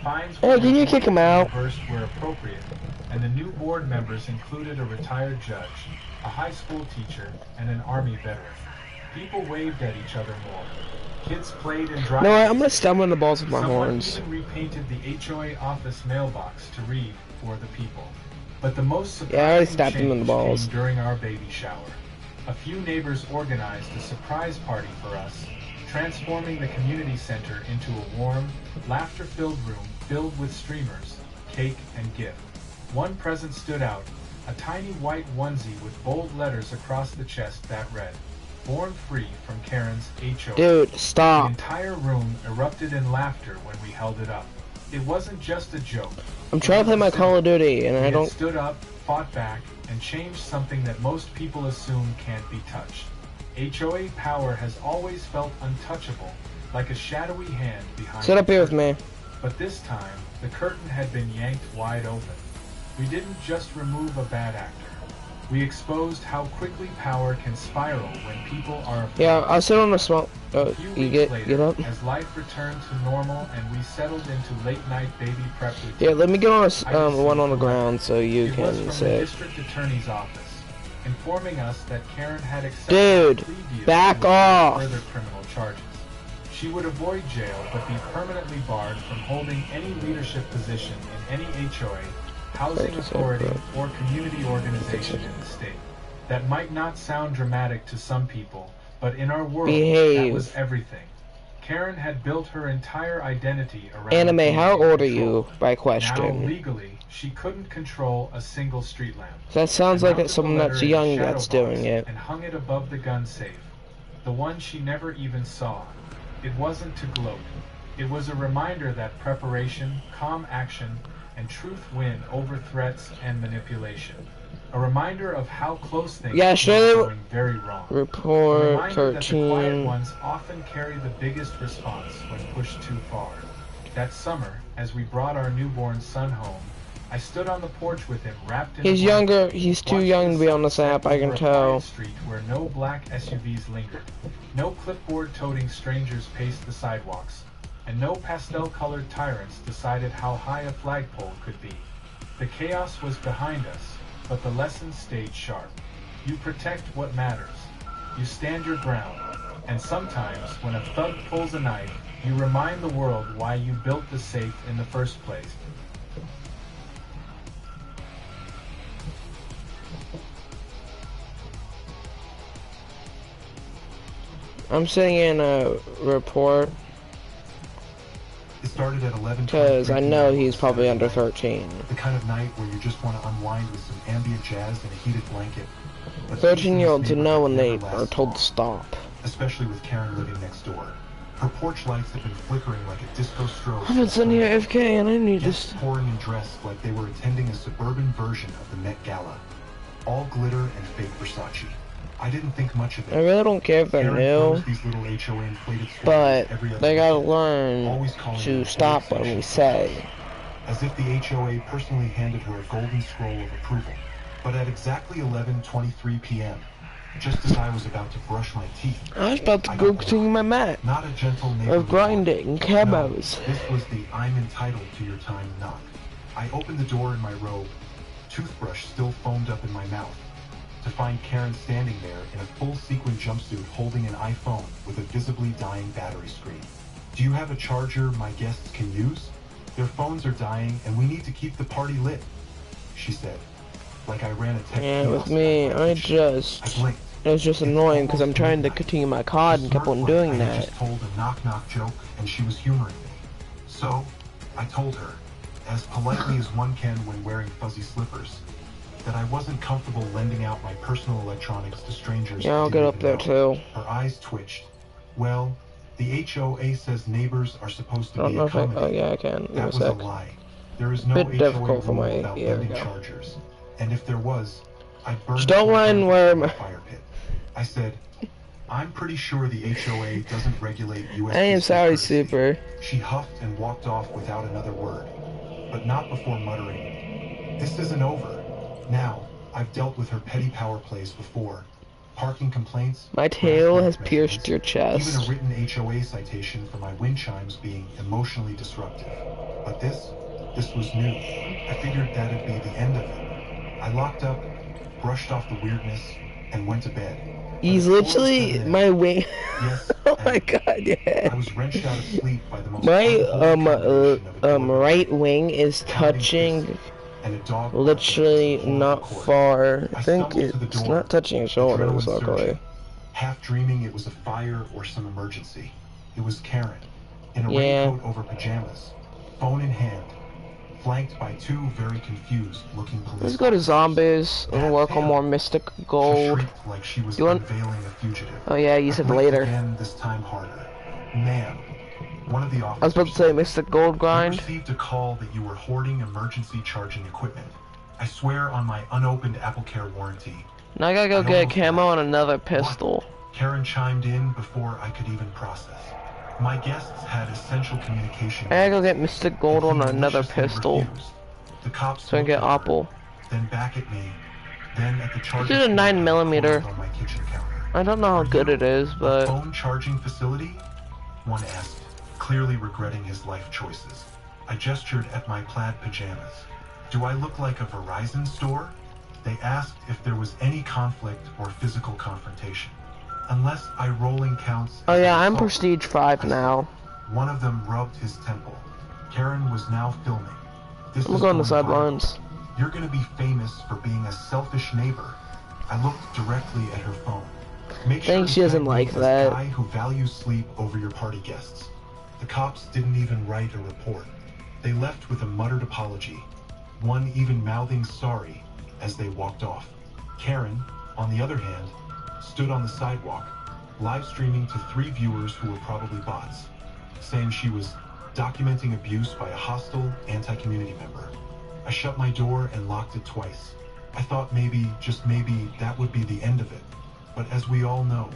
Fines Hey, can you kick him out? reversed where appropriate, and the new board members included a retired judge, a high school teacher, and an Army veteran. People waved at each other more. Kids played in driveways. No, I'm gonna stumble in the balls with my Someone horns. even repainted the HOA office mailbox to read "For the People." But the most surprising Yeah, I already stabbed him in the change balls. came during our baby shower. A few neighbors organized a surprise party for us, transforming the community center into a warm, laughter-filled room filled with streamers, cake, and gift. One present stood out, a tiny white onesie with bold letters across the chest that read, "Born free from Karen's HOA." Dude, The stop. entire room erupted in laughter when we held it up. It wasn't just a joke. I'm trying to play my Call of Duty and I We had don't. stood up, fought back, and changed something that most people assume can't be touched. HOA power has always felt untouchable, like a shadowy hand behind Sit the up here with curtain. me. But this time, the curtain had been yanked wide open. We didn't just remove a bad actor. We exposed how quickly power can spiral when people are afraid. Yeah, I'll sit on the small. A few You weeks get up. As life returned to normal and we settled into late-night baby prep routine. Yeah, let me get on one on the ground so you It was can from the sit. district attorney's office, informing us that Karen had accepted Dude, a plea deal back to avoid off. further criminal charges. She would avoid jail but be permanently barred from holding any leadership position in any HOA, housing Purchase authority, it, or community organization in the state. That might not sound dramatic to some people, but in our world, that Behave. was everything. Karen had built her entire identity around Anime, being how in old are control. you, by Now, question? legally, she couldn't control a single street lamp. That sounds I like mounted it's the someone letter that's in a young shadow that's box doing it. and hung it above the gun safe, the one she never even saw. It wasn't to gloat. It was a reminder that preparation, calm action, and truth win over threats and manipulation. A reminder of how close things Yeah, are sure. going very wrong. A Report reminder that the quiet 13. ones often carry the biggest response when pushed too far. That summer, as we brought our newborn son home, I stood on the porch with him wrapped in He's a blanket, younger. He's too watching young the to be on this sunset app, I can over a tell. quiet street where no black SUVs lingered, no clipboard-toting strangers paced the sidewalks, and no pastel-colored tyrants decided how high a flagpole could be. The chaos was behind us, but the lesson stayed sharp. You protect what matters. You stand your ground. And sometimes, when a thug pulls a knife, you remind the world why you built the safe in the first place. I'm sitting in a report It started at 11:23 because I know p.m. he's on probably Saturday under night. 13. The kind of night where you just want to unwind with some ambient jazz and a heated blanket. But 13-year-olds know when they never are lasts told long, to stop. especially with Karen living next door. Her porch lights have been flickering like a disco strobe. I've been sitting here since AFK and I need guests to. pouring and dressed like they were attending a suburban version of the Met Gala. All glitter and fake Versace. I didn't think much of it. I really don't care if they're Karen new, throws these little HOA inflated but swatches every other they gotta weekend, learn always calling to them stop police when we stations. say. As if the HOA personally handed her a golden scroll of approval. But at exactly 11:23 p.m., just as I was about to brush my teeth, I was about to go continue my mat not a gentle neighborly of grinding knock. camos. No, this was the I'm entitled to your time knock. I opened the door in my robe, toothbrush still foamed up in my mouth, to find Karen standing there in a full sequin jumpsuit holding an iPhone with a visibly dying battery screen. Do you have a charger my guests can use? Their phones are dying and we need to keep the party lit, she said, like I ran a tech And with kiosk me, at my I kitchen. just, blinked. it was just It's annoying because I'm almost trying to midnight. continue my COD and kept on doing I had that. just told a knock-knock joke and she was humoring me. So, I told her, as politely as one can when wearing fuzzy slippers, that I wasn't comfortable lending out my personal electronics to strangers. Yeah, I I'll didn't get up even there know. too. Her eyes twitched. Well, the HOA says neighbors are supposed to I don't be know if I, oh accommodating. yeah, I can. Give me That a was a sec. lie. There is no Bit HOA difficult for rule my about ear, lending yeah. chargers. And if there was, I'd burn Just don't run where my fire pit. I said, I'm pretty sure the HOA doesn't regulate USB. I am sorry, courtesy. Super. She huffed and walked off without another word, but not before muttering, "This isn't over." Now, I've dealt with her petty power plays before. Parking complaints. My tail has traffic pierced your measurements, Even a chest. written HOA citation for my wind chimes being emotionally disruptive. But this was new. I figured that'd be the end of it. I locked up, brushed off the weirdness, and went to bed. He's But at literally 4:07 my wing. Yes, Oh my and god, yeah. I was wrenched out of sleep by the most My unholy combination of a doorbell right ring, wing is pounding touching fist, and a dog literally barking at the not cord. far. I I think stumbled to the it's door, not touching his shoulders, adrenaline luckily. surging, half dreaming it was a fire or some emergency. It was Karen, in a Yeah. raincoat over pajamas, phone in hand, flanked by two very confused looking police Let's go to officers. zombies and That work on pale. more Mystic She Gold. shrieked like she was You want- unveiling a fugitive. Oh yeah, you I said blinked later. Again, this time harder. Ma'am, one of the officers I was about to say Mystic Gold "We grind. received a call that you were hoarding emergency charging equipment. I swear on my unopened AppleCare warranty." Now I gotta go I get almost camo laughed. and another pistol. Karen chimed in before I could even process. My guests had essential communication. I gotta go needs, get Mystic Gold and on he another maliciously pistol. refused. The cops So I can looked get over, Apple. then back at me, then at the charger This is a 9mm. on my kitchen counter. I don't know how "Are good you it is, a but phone charging facility?" one asked, clearly regretting his life choices. I gestured at my plaid pajamas. "Do I look like a Verizon store?" They asked if there was any conflict or physical confrontation. "Unless I rolling counts." oh as yeah, an I'm assault," Prestige 5 I said. now. One of them rubbed his temple. Karen was now filming. This I'm is going to going viral. sidelines. "You're gonna be famous for being a selfish neighbor." I looked directly at her phone. Make sure think to she doesn't tag like me as that. guy who values sleep over your party guests. The cops didn't even write a report. They left with a muttered apology, one even mouthing sorry as they walked off. Karen, on the other hand, stood on the sidewalk, live streaming to 3 viewers who were probably bots, saying she was documenting abuse by a hostile anti-community member. I shut my door and locked it twice. I thought maybe, just maybe, that would be the end of it. But as we all know,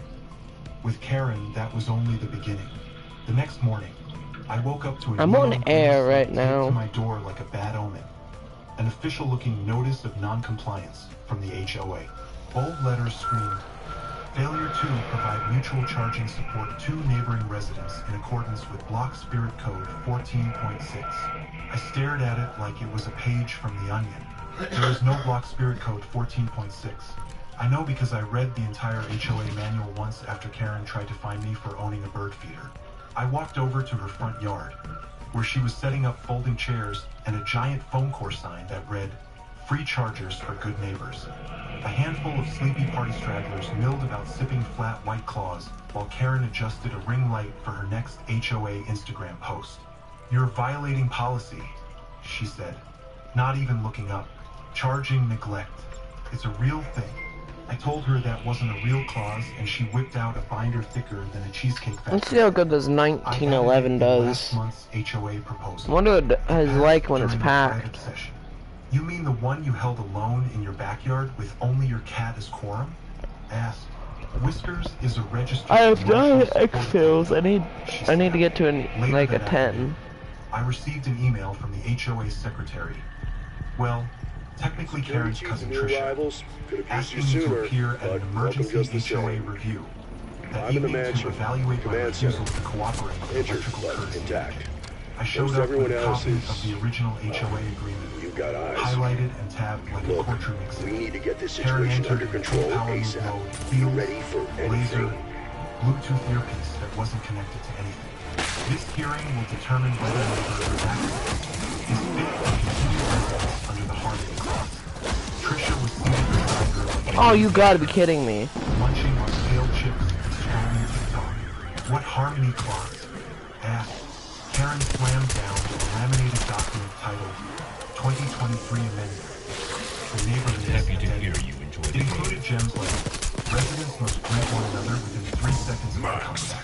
with Karen, that was only the beginning. The next morning, I woke up to I'm on air right taped now. to my door like a bad omen. An official-looking notice of non-compliance from the HOA. Bold letters screamed, "Failure to provide mutual charging support to neighboring residents in accordance with Block Spirit Code 14.6. I stared at it like it was a page from The Onion. There is no Block Spirit Code 14.6. I know because I read the entire HOA manual once after Karen tried to find me for owning a bird feeder. I walked over to her front yard, where she was setting up folding chairs and a giant phone core sign that read, "Free chargers for good neighbors." A handful of sleepy party stragglers milled about sipping flat white claws while Karen adjusted a ring light for her next HOA Instagram post. "You're violating policy," she said, not even looking up. "Charging neglect. It's a real thing." I told her that wasn't a real clause, and she whipped out a binder thicker than a cheesecake factory. Let's see how good this 1911 does. Last month's HOA proposal. I wonder what it's like when it's During the packed. private session. You mean the one you held alone in your backyard with only your cat as quorum? Asked. Whiskers is a registered. I have commercial 9 support X-Fills. group, I need to get to like a 10. I received an email from the HOA secretary. Well, technically Karen's cousin Tricia, asking me to appear at an emergency HOA review. That I'm in the evening to mansion, evaluate my command refusal center. to cooperate with Entrance electrical button courtesy. intact. I showed Most up everyone with a else copy is, of the original HOA agreement, You've got eyes. highlighted and tabbed like a Look, courtroom exhibit. we need to get this Karen situation entered under the control power move ASAP. mode, Be fields, ready for laser, anything. Bluetooth earpiece that wasn't connected to anything. This hearing will determine whether neighbor is fit for continued residence under the Harmony Clause. Tricia was seated beside her like Oh, you gotta be kidding me. munching on stale chips and scrolling TikTok. "What Harmony Clause?" asked. Karen slammed down a laminated document titled 2023 Amendment. The neighborhood Happy to addendum. hear you enjoyed It the included game. gems like residents must greet one another within 3 seconds of eye contact,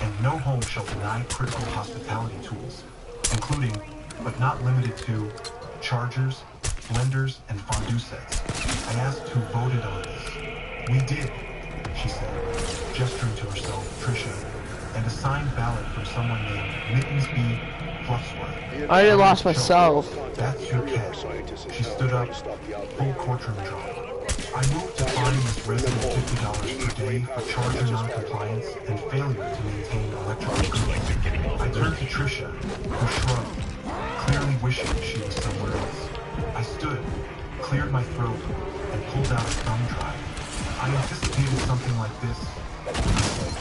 and no home shall deny critical hospitality tools, including, but not limited to, chargers, blenders, and fondue sets. I asked who voted on this. "We did," she said, gesturing to herself, Tricia, and a signed ballot from someone named Mittens B. Fluffsworth. I already lost myself. "That's your cat." She stood up, full courtroom draw. "I moved to fine this resident $50 per day for charger non-compliance and failure to maintain electrical grid." I turned to Tricia, who shrugged, clearly wishing she was somewhere else. I stood, cleared my throat, and pulled out a thumb drive. "I anticipated something like this," I said,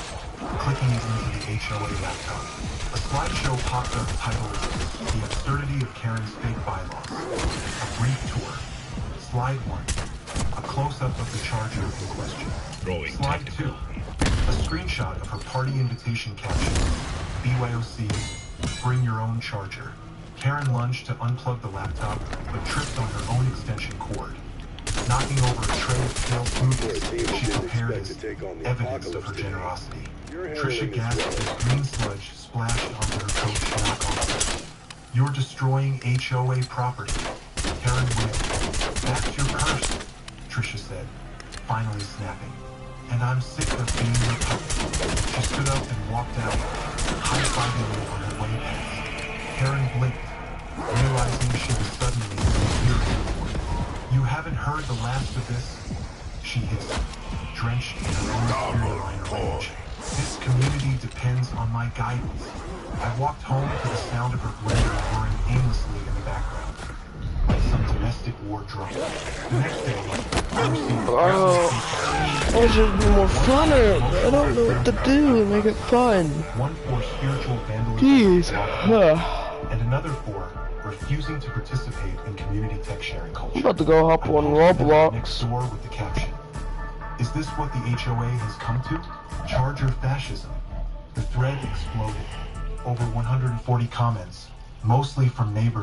clicking it into the HOA laptop. A slideshow popped up titled, "The Absurdity of Karen's Fake Bylaws." A brief tour. Slide 1. A close-up of the charger in question. Slide 2. A screenshot of her party invitation caption, "BYOC, bring your own charger." Karen lunged to unplug the laptop, but tripped on her own extension cord. Knocking over a tray of stale smoothies, she prepared as evidence of her generosity. Tricia gasped as green sludge splashed onto her coach knockoff. "You're destroying HOA property." Karen wailed. "That's your curse," Tricia said, finally snapping. "And I'm sick of being your puppet." She stood up and walked out, high-fiving me on her way past. Karen blinked, realizing she was suddenly infuriated. "You haven't heard the last of this," she hissed, drenched in her own superior line of rage. "This community depends on my guidance." I walked home to the sound of her blender whirring aimlessly in the background, like some domestic war drum. The next day, I received It should be more funner. I don't know what to do to make it fun. one for spiritual Jeez. vandalism, and another for refusing to participate in community tech sharing culture. I'm about to go hop I on posted them next Roblox. door with the caption, Is this what the HOA has come to? Charger fascism. The thread exploded. Over 140 comments, mostly from neighbors.